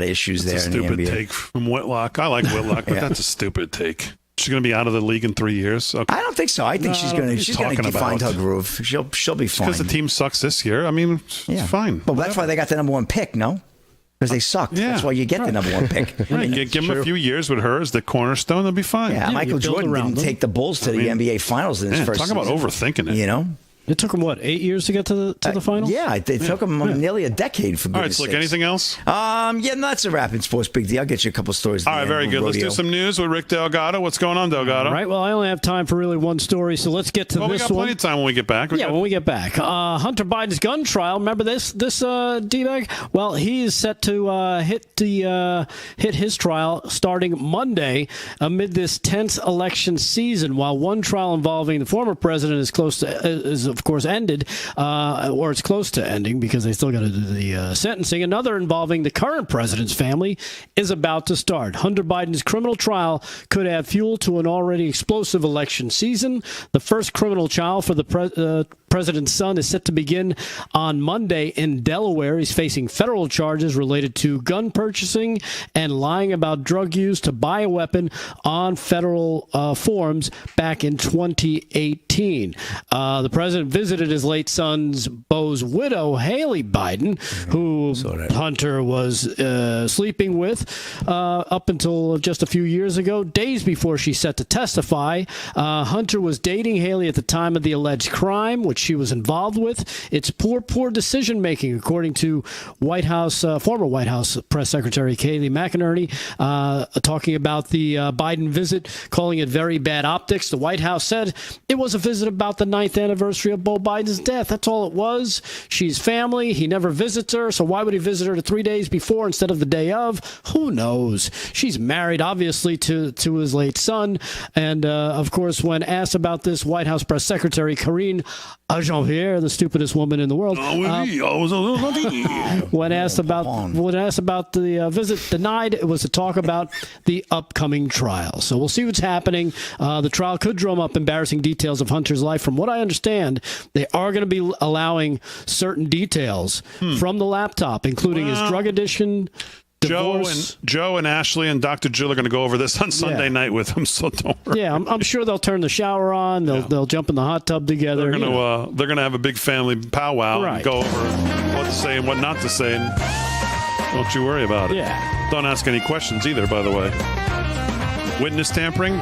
issues that's there in the NBA. A stupid take from Whitlock. I like Whitlock, but that's a stupid take. She's going to be out of the league in 3 years. Okay. I don't think so. I think she's going to find her groove. She'll be fine. Because the team sucks this year. I mean, it's fine. Well, that's why they got the number 1 pick, no? Because they sucked. Yeah. That's why you get the number 1 pick. Right. Give them a few years with her as the cornerstone. They'll be fine. Yeah, Michael Jordan didn't take the Bulls to the NBA Finals in his first season. Talk about overthinking it. You know? It took them, 8 years to get to the finals? Yeah, it took them nearly a decade, for goodness sakes. All right, anything else? That's a wrap in sports, Big D. I'll get you a couple stories. All right, very good. Let's do some news with Rick Delgado. What's going on, Delgado? All right, well, I only have time for really one story, so let's get to this one. We got plenty of time when we get back. When we get back. Hunter Biden's gun trial, remember this D-bag? Well, he is set to hit his trial starting Monday amid this tense election season. While one trial involving the former president is of course ended, or it's close to ending because they still got to do the sentencing. Another involving the current president's family is about to start. Hunter Biden's criminal trial could add fuel to an already explosive election season. The first criminal trial for the president's son is set to begin on Monday in Delaware. He's facing federal charges related to gun purchasing and lying about drug use to buy a weapon on federal forms back in 2018. The president visited his late son's beau's widow, Haley Biden, who Hunter was sleeping with up until just a few years ago, days before she's set to testify. Hunter was dating Haley at the time of the alleged crime, which she was involved with. It's poor decision-making, according to former White House Press Secretary Kayleigh McEnany, talking about the Biden visit, calling it very bad optics. The White House said it was a visit about the 9th anniversary of Beau Biden's death. That's all it was. She's family. He never visits her, so why would he visit her 3 days before instead of the day of? Who knows? She's married, obviously, to his late son. And, of course, when asked about this, White House Press Secretary Karine Jean-Pierre, the stupidest woman in the world, when asked about the visit, denied it was to talk about the upcoming trial. So we'll see what's happening. The trial could drum up embarrassing details of Hunter's life. From what I understand, they are going to be allowing certain details from the laptop, including his drug addiction, divorce. Joe and Ashley and Dr. Jill are going to go over this on Sunday night with him, so don't worry. Yeah, I'm sure they'll turn the shower on. They'll jump in the hot tub together. They're going to have a big family powwow and go over what to say and what not to say. And don't you worry about it. Yeah. Don't ask any questions either, by the way. Witness tampering?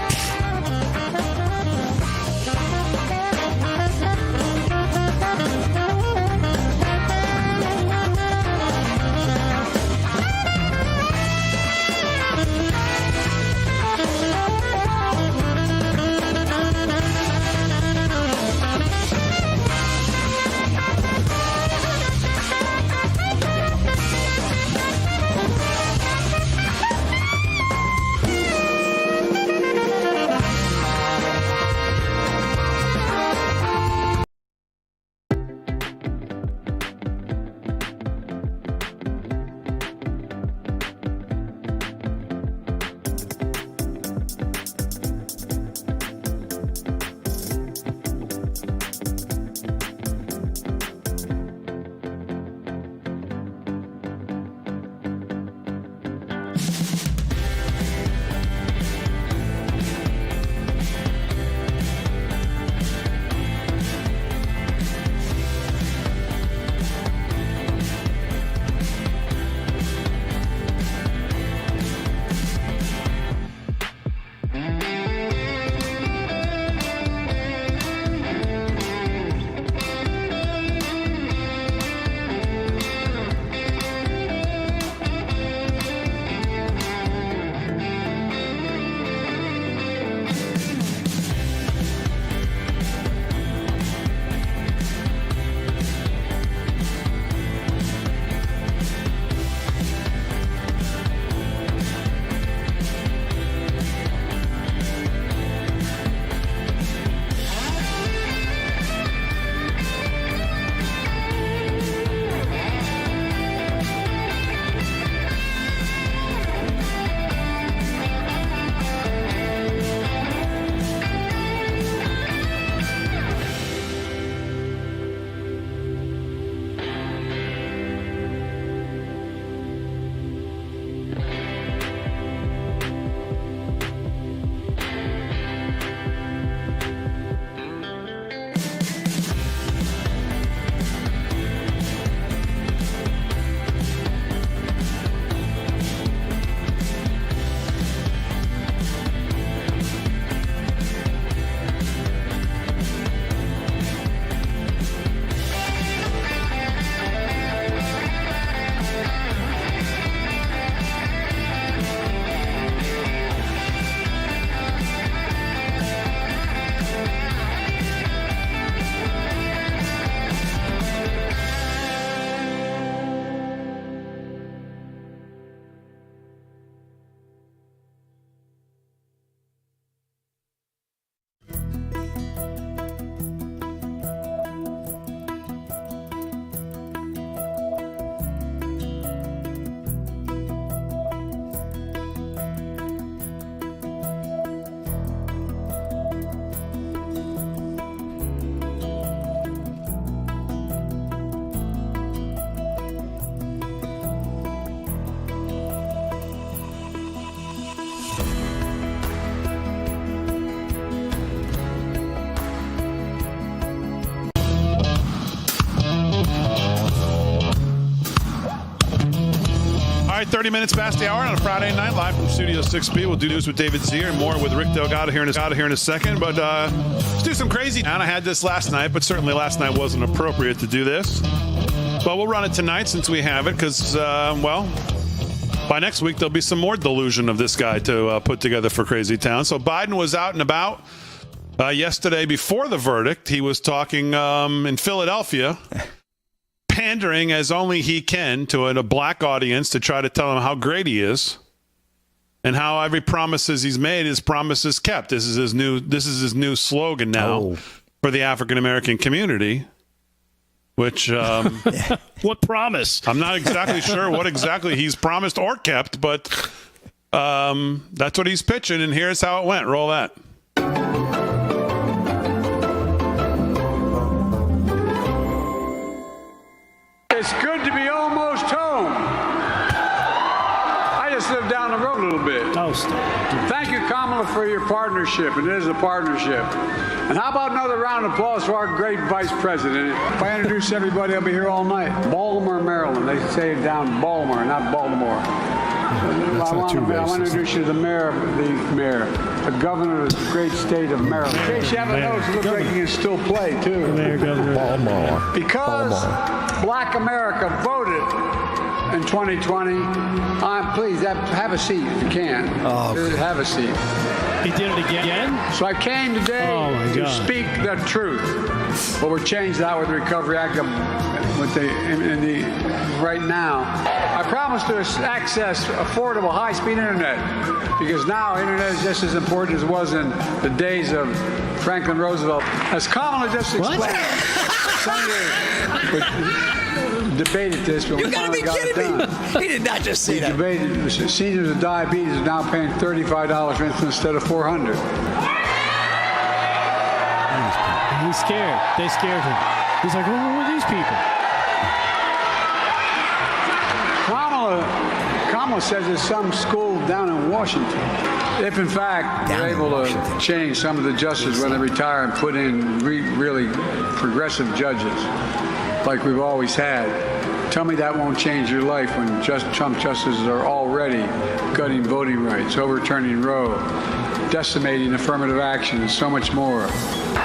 right, 30 minutes past the hour on a Friday night, live from Studio 6B. We'll do news with David Zier and more with Rick Delgado here in a second. But let's do some crazy. And I had this last night, but certainly last night wasn't appropriate to do this. But we'll run it tonight since we have it because, by next week, there'll be some more delusion of this guy to put together for Crazy Town. So Biden was out and about yesterday before the verdict. He was talking in Philadelphia, pandering as only he can to a black audience to try to tell him how great he is and how every promises he's made, his promises kept. This is his new slogan now for the African American community. Which what promise? I'm not exactly sure what exactly he's promised or kept, but that's what he's pitching, and here's how it went. Roll that. It's good to be almost home. I just live down the road a little bit. Thank you, Kamala, for your partnership. It is a partnership. And how about another round of applause for our great vice president? If I introduce everybody, I'll be here all night. Baltimore, Maryland. They say it down Baltimore, not Baltimore. I want to introduce you to the governor of the great state of Maryland. In case you haven't noticed, it looks like he can still play, too. Mayor, Governor. Baltimore. Because black America voted in 2020, please have a seat if you can. Have a seat. He did it again? So I came today to speak the truth. Well, we're changed that with the Recovery Act right now. I promise to access affordable high-speed internet because now internet is just as important as it was in the days of Franklin Roosevelt. As Kamala just explained, Senator debated this. But you gotta be kidding me! He did not just say that. Debated. Seniors with diabetes are now paying $35 for instance instead of $400. He's scared. They scared him. He's like, who are these people? Kamala says there's some school down in Washington. If, in fact, they're able to change some of the justices when they retire and put in really progressive judges like we've always had, tell me that won't change your life when Trump justices are already gutting voting rights, overturning Roe, decimating affirmative action, and so much more.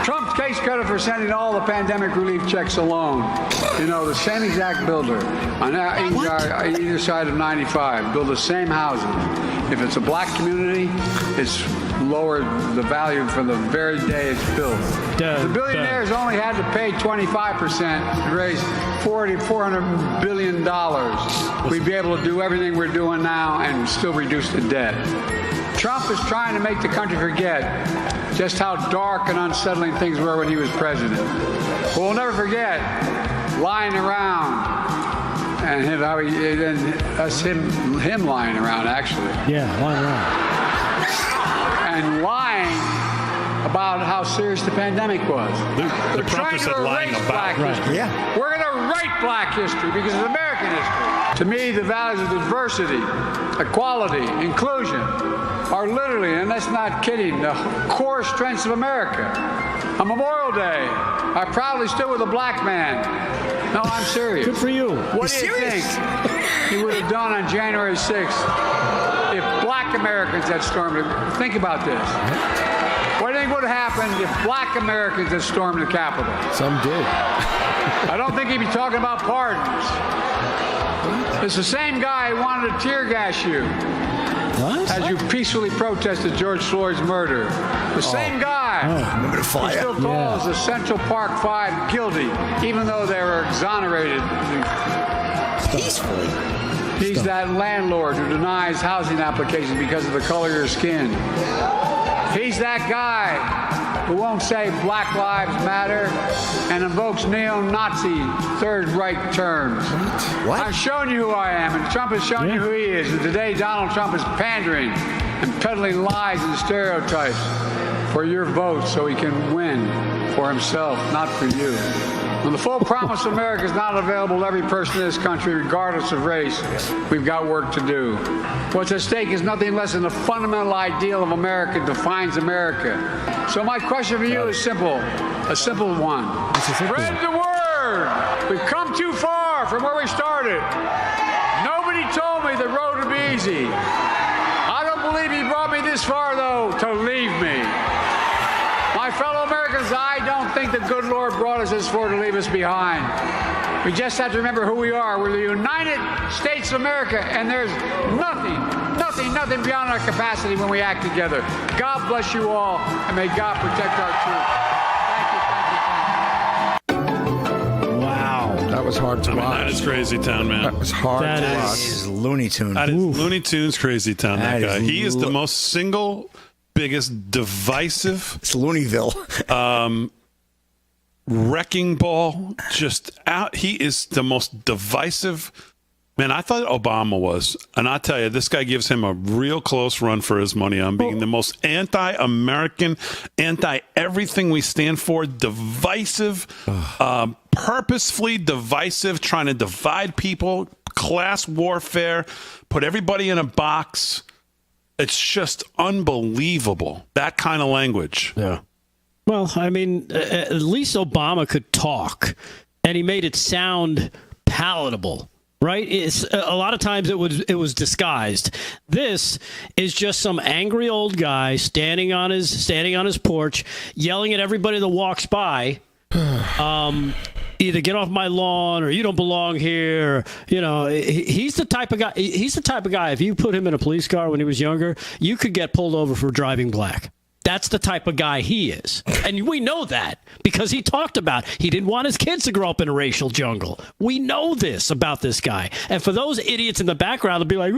Trump's case credit for sending all the pandemic relief checks alone. You know, the same exact builder on either side of 95 build the same houses. If it's a black community, it's lowered the value for the very day it's built. The billionaires only had to pay 25% to raise $400 billion. We'd be able to do everything we're doing now and still reduce the debt. Trump is trying to make the country forget just how dark and unsettling things were when he was president. But we'll never forget lying around and him lying around, actually. Yeah, lying around. And lying about how serious the pandemic was. The Trump said lying about. History. Yeah. We're going to write black history because it's American history. To me, the values of diversity, equality, inclusion are literally, and that's not kidding, the core strengths of America. On Memorial Day, I proudly stood with a black man. No, I'm serious. Good for you. What do you think he would have done on January 6th if black Americans had stormed it? Think about this. What do you think would have happened if black Americans had stormed the Capitol? Some did. I don't think he'd be talking about pardons. It's the same guy who wanted to tear gas you. What? As you peacefully protested George Floyd's murder. The same guy Remember the fire? who still calls the Central Park Five guilty, even though they were exonerated peacefully. He's that landlord who denies housing applications because of the color of your skin. He's that guy who won't say Black Lives Matter and invokes neo-Nazi Third Reich terms. What? I've shown you who I am, and Trump has shown you who he is. And today, Donald Trump is pandering and peddling lies and stereotypes for your vote so he can win for himself, not for you. When the full promise of America is not available to every person in this country, regardless of race, we've got work to do. What's at stake is nothing less than the fundamental ideal of America defines America. So my question for you is simple, a simple one. Spread the word. We've come too far from where we started. Nobody told me the road easy. I don't believe he brought me this far, though, to leave me. My fellow Americans, I don't think the good Lord brought us this far to leave us behind. We just have to remember who we are. We're the United States of America, and there's nothing beyond our capacity when we act together. God bless you all, and may God protect our troops. Wow. That was hard to watch. That is Crazy Town, man. That was hard to watch. Is Looney Tunes. That is Looney Tunes Crazy Town, that guy. He is the lo- most single biggest divisive. It's Looneyville. Wrecking ball just out. He is the most divisive. Man, I thought Obama was. And I tell you, this guy gives him a real close run for his money on being the most anti-American, anti-everything we stand for, divisive, purposefully divisive, trying to divide people, class warfare, put everybody in a box. It's just unbelievable, that kind of language. Yeah. Well, I mean, at least Obama could talk, and he made it sound palatable, right? It's a lot of times it was disguised. This is just some angry old guy standing on his porch, yelling at everybody that walks by. Either get off my lawn or you don't belong here. You know, he's the type of guy. He's the type of guy. If you put him in a police car when he was younger, you could get pulled over for driving black. That's the type of guy he is. And we know that because he talked about he didn't want his kids to grow up in a racial jungle. We know this about this guy. And for those idiots in the background to be like,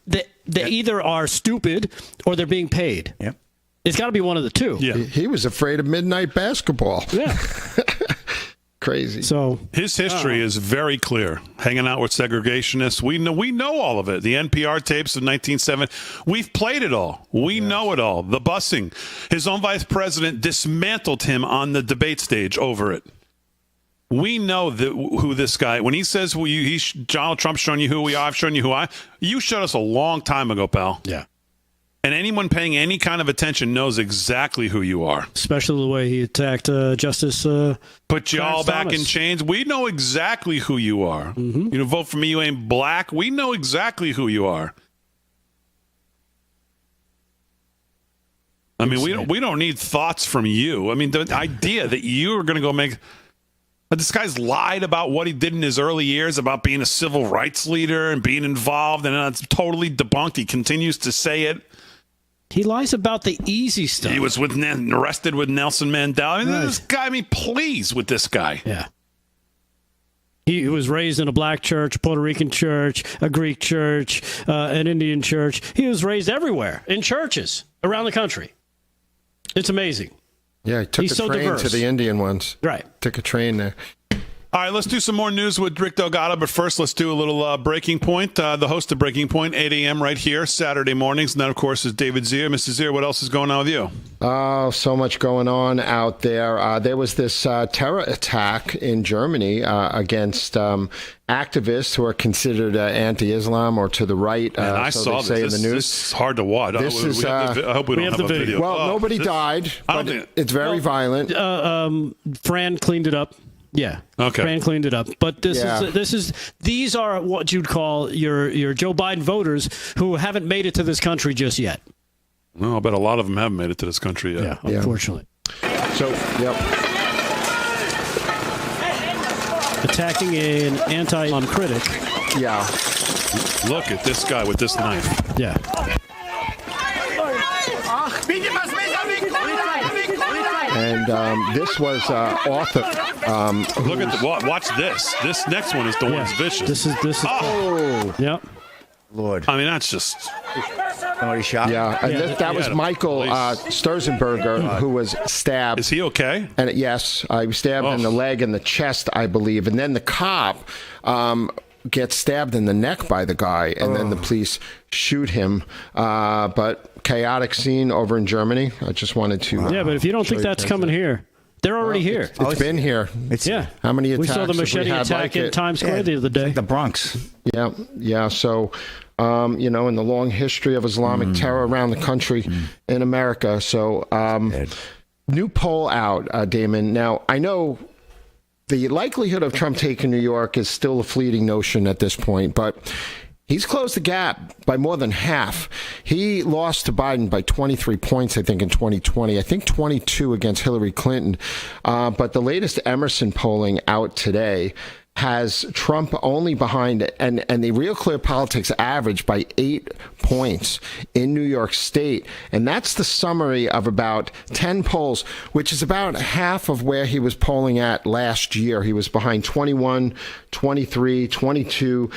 they either are stupid or they're being paid. Yep. It's got to be one of the two. Yeah. He was afraid of midnight basketball. Yeah. Crazy. So his history is very clear. Hanging out with segregationists, we know all of it. The NPR tapes of 1970, we've played it all. We know it all. The busing, his own vice president dismantled him on the debate stage over it. We know who this guy. When he says, Donald Trump's showing you who we are, I've shown you who I. You showed us a long time ago, pal. Yeah. And anyone paying any kind of attention knows exactly who you are. Especially the way he attacked Justice. Put you all back Thomas. in chains. We know exactly who you are. Mm-hmm. You know, vote for me, you ain't black. We know exactly who you are. I mean, we don't need thoughts from you. I mean, the idea that you are going to go make... This guy's lied about what he did in his early years about being a civil rights leader and being involved, and it's totally debunked. He continues to say it. He lies about the easy stuff. He was arrested with Nelson Mandela. I mean, this guy, please with this guy. Yeah. He was raised in a black church, a Puerto Rican church, a Greek church, an Indian church. He was raised everywhere in churches around the country. It's amazing. Yeah, he took a train to the Indian ones. Right. Took a train there. All right, let's do some more news with Rick Delgado, but first let's do a little Breaking Point. The host of Breaking Point, 8 a.m. right here, Saturday mornings. And that, of course, is David Zier. Mr. Zier, what else is going on with you? Oh, so much going on out there. There was this terror attack in Germany against activists who are considered anti-Islam or to the right. And I so saw they say in the news. This is hard to watch. I hope we don't have a video. Well, nobody died, but it's very violent. Fran cleaned it up. Yeah. Okay. Fran cleaned it up. But these are what you'd call your Joe Biden voters who haven't made it to this country just yet. No, I bet a lot of them haven't made it to this country yet. Yeah, unfortunately. So, yep. Attacking an anti-Islam critic. Yeah. Look at this guy with this knife. Yeah. And this was author. Look at watch this. This next one is the one's vicious. This is. Oh. Yep. Lord. I mean, that's just. Somebody shot. Yeah, and that was Michael Sturzenberger who was stabbed. Is he okay? And yes, he was stabbed in the leg and the chest, I believe. And then the cop gets stabbed in the neck by the guy, and then the police shoot him. But chaotic scene over in Germany. I just wanted to. Yeah, but if you don't think that's coming here, they're already here. It's been here. How many attacks? We saw the machete attack in Times Square the other day. The Bronx. Yeah. So, in the long history of Islamic terror around the country in America. So, new poll out, Damon. Now, I know the likelihood of Trump taking New York is still a fleeting notion at this point, but He's closed the gap by more than half. He lost to Biden by 23 points, I think, in 2020. I think 22 against Hillary Clinton. But the latest Emerson polling out today has Trump only behind, and the Real Clear Politics average by 8 points in New York State. And that's the summary of about 10 polls, which is about half of where he was polling at last year. He was behind 21, 23, 22,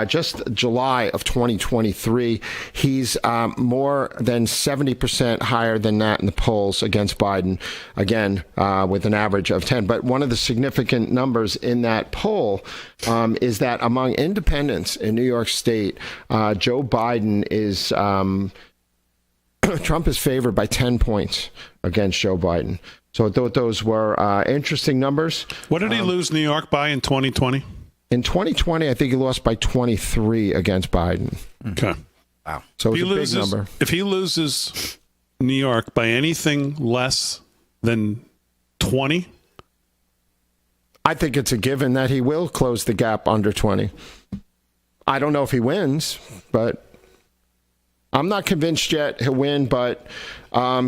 just July of 2023. He's more than 70% higher than that in the polls against Biden, again, with an average of 10. But one of the significant numbers in that poll is that among independents in New York State, Joe Biden is Trump is favored by 10 points against Joe Biden. So I thought those were interesting numbers. What did he lose New York by in 2020? In 2020, I think he lost by 23 against Biden. Okay. Wow. So it's a big number. If he loses New York by anything less than 20, I think it's a given that he will close the gap under 20. I don't know if he wins, but I'm not convinced yet he'll win, but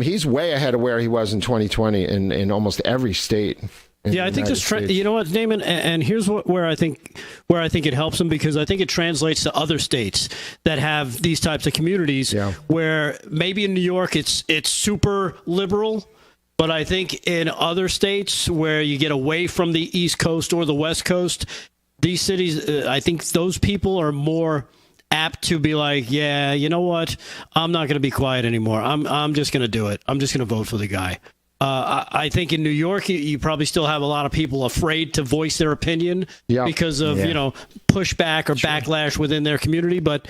he's way ahead of where he was in 2020 in almost every state. Yeah, I think this trend. You know what, Damon, and here's where I think it helps him, because I think it translates to other states that have these types of communities where maybe in New York it's super liberal. But I think in other states where you get away from the East Coast or the West Coast, these cities, I think those people are more apt to be like, yeah, you know what? I'm not going to be quiet anymore. I'm just going to do it. I'm just going to vote for the guy. I think in New York, you probably still have a lot of people afraid to voice their opinion because of pushback or backlash within their community. But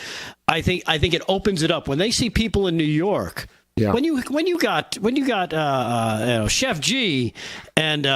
I think it opens it up when they see people in New York. Yeah. When you got Chef G and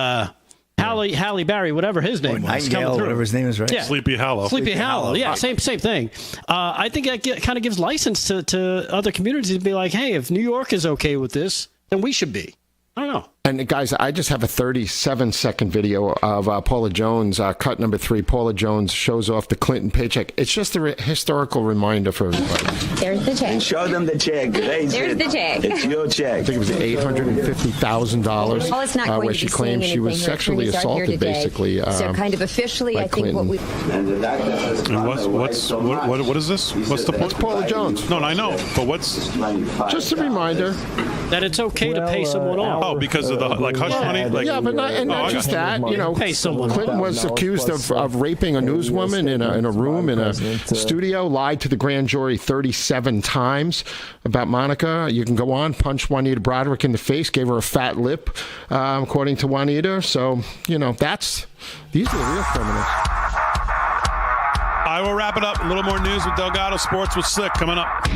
Halle Berry, whatever his name was, coming through. Whatever his name is, right? Yeah. Sleepy Hollow. Sleepy Hollow. Yeah, same thing. I think that kind of gives license to other communities to be like, hey, if New York is okay with this, then we should be. I don't know. And guys, I just have a 37-second video of Paula Jones, cut number 3. Paula Jones shows off the Clinton paycheck. It's just a historical reminder for everybody. There's the check. Show them the check. There's the check. It's your check. I think it was $850,000 where she claimed she was sexually assaulted, basically. So kind of officially, I think Clinton. what is this? What's the point? It's Paula Jones. No, I know. But what's... Just a reminder. That it's okay to pay someone off. Oh, because of the hush money? But not just that. You know, pay someone. Clinton was accused of raping a newswoman in a room in a studio, lied to the grand jury 37 times about Monica. You can go on, punched Juanita Broderick in the face, gave her a fat lip, according to Juanita. So, these are the real criminals. I will wrap it up. A little more news with Delgado. Sports with Slick coming up.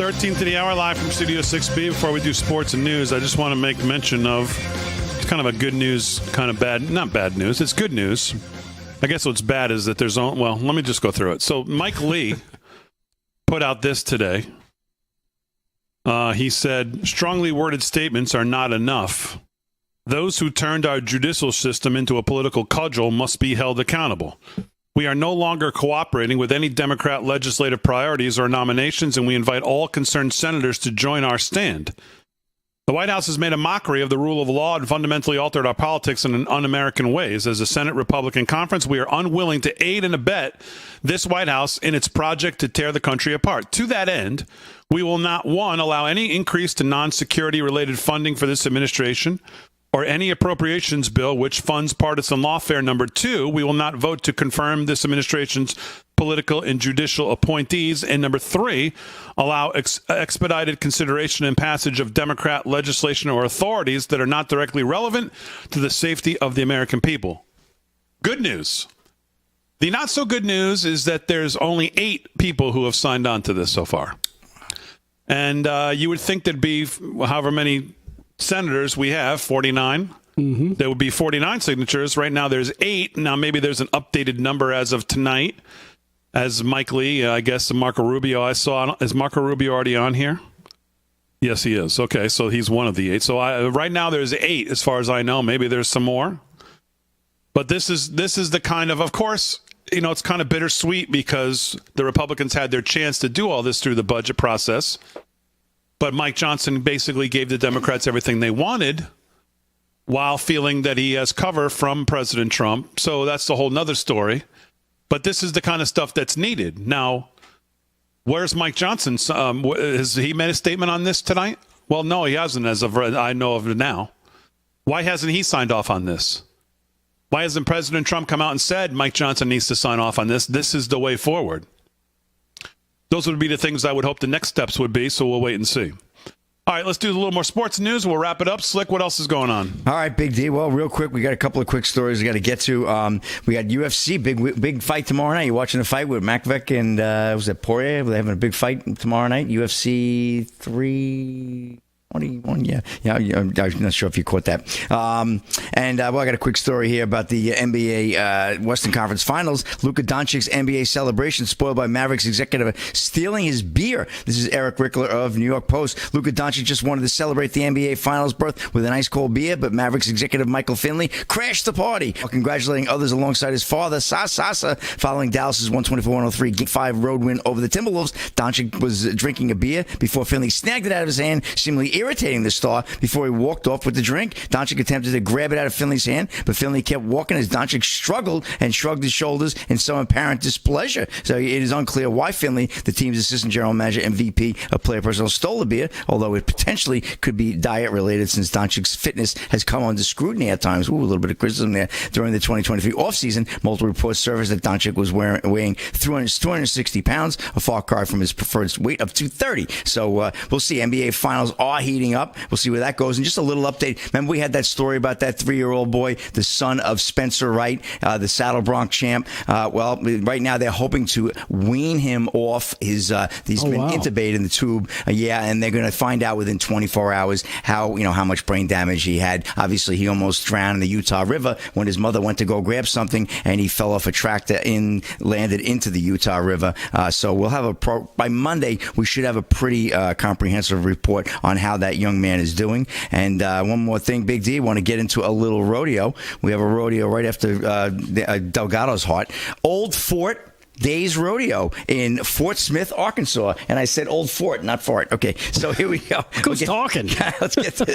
13th of the hour, live from Studio 6B. Before we do sports and news, I just want to make mention of kind of a good news, kind of bad, not bad news. It's good news. I guess what's bad is that there's, well, let me just go through it. So Mike Lee put out this today. He said, strongly worded statements are not enough. Those who turned our judicial system into a political cudgel must be held accountable. We are no longer cooperating with any Democrat legislative priorities or nominations, and we invite all concerned senators to join our stand. The White House has made a mockery of the rule of law and fundamentally altered our politics in un-American ways. As a Senate Republican conference, we are unwilling to aid and abet this White House in its project to tear the country apart. To that end, we will not, one, allow any increase to non-security related funding for this administration, or any appropriations bill which funds partisan lawfare. Number two, we will not vote to confirm this administration's political and judicial appointees. And number three, allow expedited consideration and passage of Democrat legislation or authorities that are not directly relevant to the safety of the American people. Good news. The not so good news is that there's only 8 people who have signed on to this so far. And you would think there'd be however many senators we have, 49. Mm-hmm. There would be 49 signatures. Right now there's 8. Now maybe there's an updated number as of tonight. As Mike Lee, I guess Marco Rubio I saw. Is Marco Rubio already on here? Yes, he is. Okay, so he's one of the 8. So right now there's 8 as far as I know. Maybe there's some more. But this is the kind of course, it's kind of bittersweet because the Republicans had their chance to do all this through the budget process. But Mike Johnson basically gave the Democrats everything they wanted while feeling that he has cover from President Trump. So that's a whole nother story. But this is the kind of stuff that's needed. Now, where's Mike Johnson? Has he made a statement on this tonight? Well, no, he hasn't, as of I know of now. Why hasn't he signed off on this? Why hasn't President Trump come out and said Mike Johnson needs to sign off on this? This is the way forward. Those would be the things I would hope the next steps would be, so we'll wait and see. All right, let's do a little more sports news. We'll wrap it up. Slick, what else is going on? All right, Big D. Well, real quick, we got a couple of quick stories we got to get to. We got UFC, big fight tomorrow night. You watching the fight with Makvek and was it Poirier? They're having a big fight tomorrow night. UFC 321. Yeah. I'm not sure if you caught that. I got a quick story here about the NBA Western Conference Finals. Luka Doncic's NBA celebration spoiled by Mavericks executive stealing his beer. This is Eric Rickler of New York Post. Luka Doncic just wanted to celebrate the NBA Finals berth with an ice cold beer, but Mavericks executive Michael Finley crashed the party while congratulating others alongside his father, Sasa, following Dallas's 124-103 Game 5 road win over the Timberwolves. Doncic was drinking a beer before Finley snagged it out of his hand, seemingly irritating the star before he walked off with the drink. Doncic attempted to grab it out of Finley's hand, but Finley kept walking as Doncic struggled and shrugged his shoulders in some apparent displeasure. So it is unclear why Finley, the team's assistant general manager and VP of player personnel, stole the beer, although it potentially could be diet-related since Doncic's fitness has come under scrutiny at times. Ooh, a little bit of criticism there. During the 2023 offseason, multiple reports surfaced that Doncic was weighing 260 pounds, a far cry from his preferred weight of 230. So we'll see. NBA Finals are heating up. We'll see where that goes. And just a little update. Remember we had that story about that 3-year-old boy, the son of Spencer Wright, the Saddle Bronc champ. Well, right now they're hoping to wean him off his, he's been intubated in the tube. And they're going to find out within 24 hours how much brain damage he had. Obviously, he almost drowned in the Utah River when his mother went to go grab something and he fell off a tractor and landed into the Utah River. So we'll have by Monday, we should have a pretty comprehensive report on how that young man is doing. And one more thing, Big D, want to get into a little rodeo. We have a rodeo right after Delgado's heart. Old Fort Days Rodeo in Fort Smith, Arkansas. And I said Old Fort, not Fort. Okay, so here we go. Who's talking? Let's get to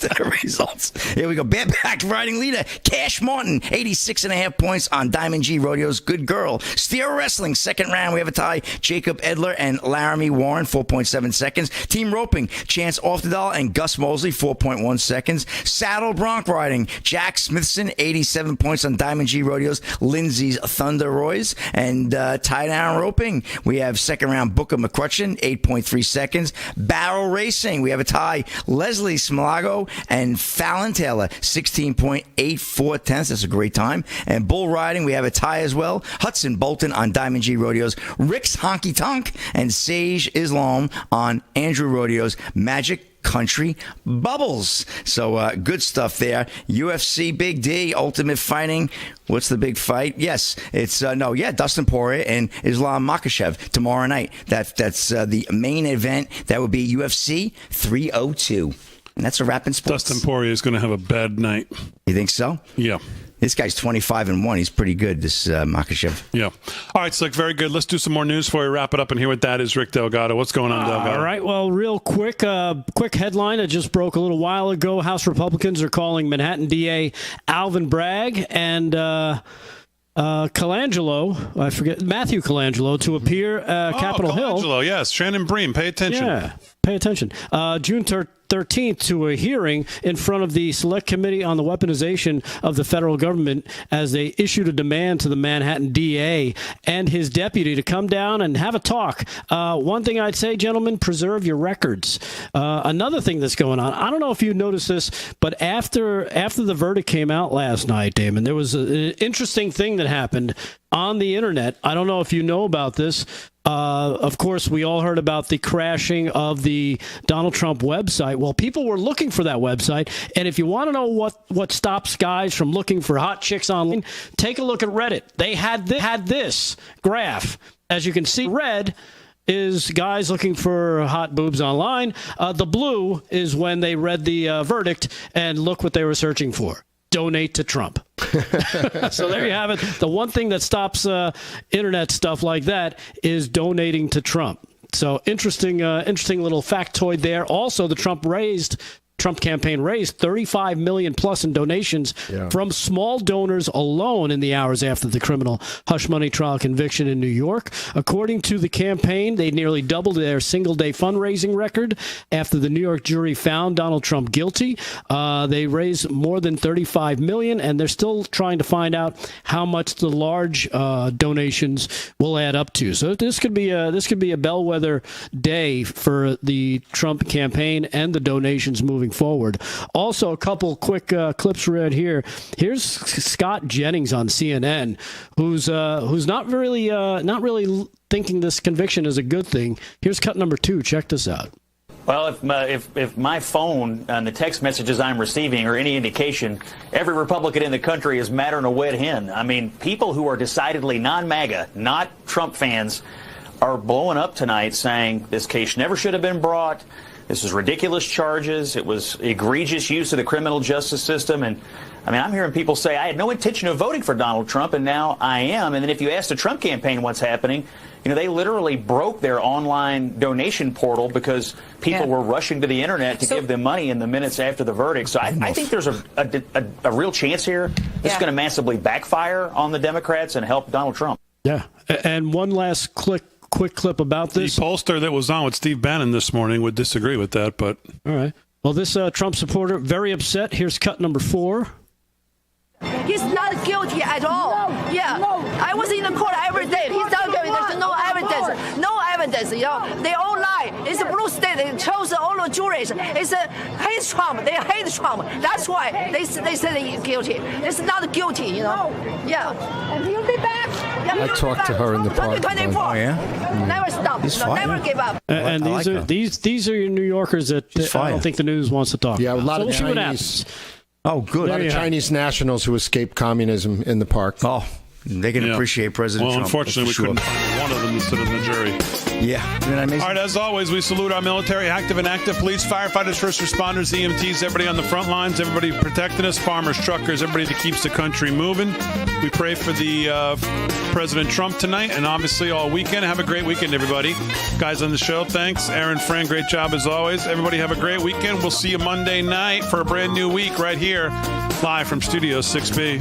the results. Here we go. Bareback riding leader, Cash Martin, 86.5 points on Diamond G Rodeo's Good Girl. Steer Wrestling, second round, we have a tie. Jacob Edler and Laramie Warren, 4.7 seconds. Team Roping, Chance Oftedal and Gus Mosley, 4.1 seconds. Saddle Bronc Riding, Jack Smithson, 87 points on Diamond G Rodeo's Lindsay's Thunder Roys. And tie down roping. We have second round Booker McCutcheon, 8.3 seconds. Barrel racing. We have a tie. Leslie Smalago and Fallon Taylor, 16.84 tenths. That's a great time. And bull riding, we have a tie as well. Hudson Bolton on Diamond G Rodeos. Rick's Honky Tonk and Sage Islam on Andrew Rodeos. Magic Country Bubbles. So good stuff there. UFC Big D, Ultimate Fighting. What's the big fight? Yes, it's Dustin Poirier and Islam Makhachev tomorrow night. That's the main event. That would be UFC 302. And that's a wrap in sports. Dustin Poirier is going to have a bad night. You think so? Yeah. This guy's 25-1. He's pretty good, this Makhachev. Yeah. All right, Slick, very good. Let's do some more news before we wrap it up. And here with that is Rick Delgado. What's going on, Delgado? All right, well, real quick headline that just broke a little while ago. House Republicans are calling Manhattan DA Alvin Bragg and Matthew Colangelo to appear Capitol Hill. Colangelo, yes. Shannon Bream, pay attention. Yeah, pay attention. June 13th to a hearing in front of the Select Committee on the Weaponization of the Federal Government as they issued a demand to the Manhattan DA and his deputy to come down and have a talk. One thing I'd say, gentlemen, preserve your records. Another thing that's going on, I don't know if you noticed this, but after the verdict came out last night, Damon, there was an interesting thing that happened on the internet. I don't know if you know about this. Of course, we all heard about the crashing of the Donald Trump website. Well, people were looking for that website. And if you want to know what stops guys from looking for hot chicks online, take a look at Reddit. They had this graph. As you can see, red is guys looking for hot boobs online. The blue is when they read the verdict, and look what they were searching for. Donate to Trump. So there you have it. The one thing that stops internet stuff like that is donating to Trump. So interesting little factoid there. Also, the Trump campaign raised $35 million plus in donations from small donors alone in the hours after the criminal hush money trial conviction in New York. According to the campaign, they nearly doubled their single-day fundraising record after the New York jury found Donald Trump guilty. They raised more than $35 million, and they're still trying to find out how much the large donations will add up to. So this could be a bellwether day for the Trump campaign and the donations moving forward. Also, a couple quick clips right here. Here's Scott Jennings on CNN, who's not really thinking this conviction is a good thing. Here's cut number 2. Check this out. Well, if my phone and the text messages I'm receiving are any indication, every Republican in the country is mad than a wet hen. I mean, people who are decidedly non-MAGA, not Trump fans, are blowing up tonight saying this case never should have been brought. This is ridiculous charges. It was egregious use of the criminal justice system. And I mean, I'm hearing people say, I had no intention of voting for Donald Trump, and now I am. And then if you ask the Trump campaign what's happening, they literally broke their online donation portal because people were rushing to the internet to give them money in the minutes after the verdict. So I think there's a real chance here. This is going to massively backfire on the Democrats and help Donald Trump. Yeah. And one last quick clip about this. The pollster that was on with Steve Bannon this morning would disagree with that, but... All right. Well, this Trump supporter, very upset. Here's cut number 4. He's not guilty at all. I was in the court every day. He's not guilty. There's no evidence. No evidence. They all lie. It's a blue state. They chose all the juries. It's hate Trump. They hate Trump. That's why they say he's guilty. It's not guilty. And he'll be back. I talked to her in the park. 2024. Oh, yeah? Never stop. Never give up. And these are your New Yorkers that I don't think the news wants to talk about. Yeah, a lot of we'll see what Chinese. happens. Oh, good. A lot of Chinese nationals who escaped communism in the park. Oh, they can appreciate President Trump. Well, unfortunately, we couldn't find one of them to sit in the jury. Yeah. Isn't that amazing? All right, as always, we salute our military, active and active, police, firefighters, first responders, EMTs, everybody on the front lines, everybody protecting us, farmers, truckers, everybody that keeps the country moving. We pray for the President Trump tonight and obviously all weekend. Have a great weekend, everybody. Guys on the show, thanks. Aaron, Fran, great job as always. Everybody have a great weekend. We'll see you Monday night for a brand new week right here, live from Studio 6B.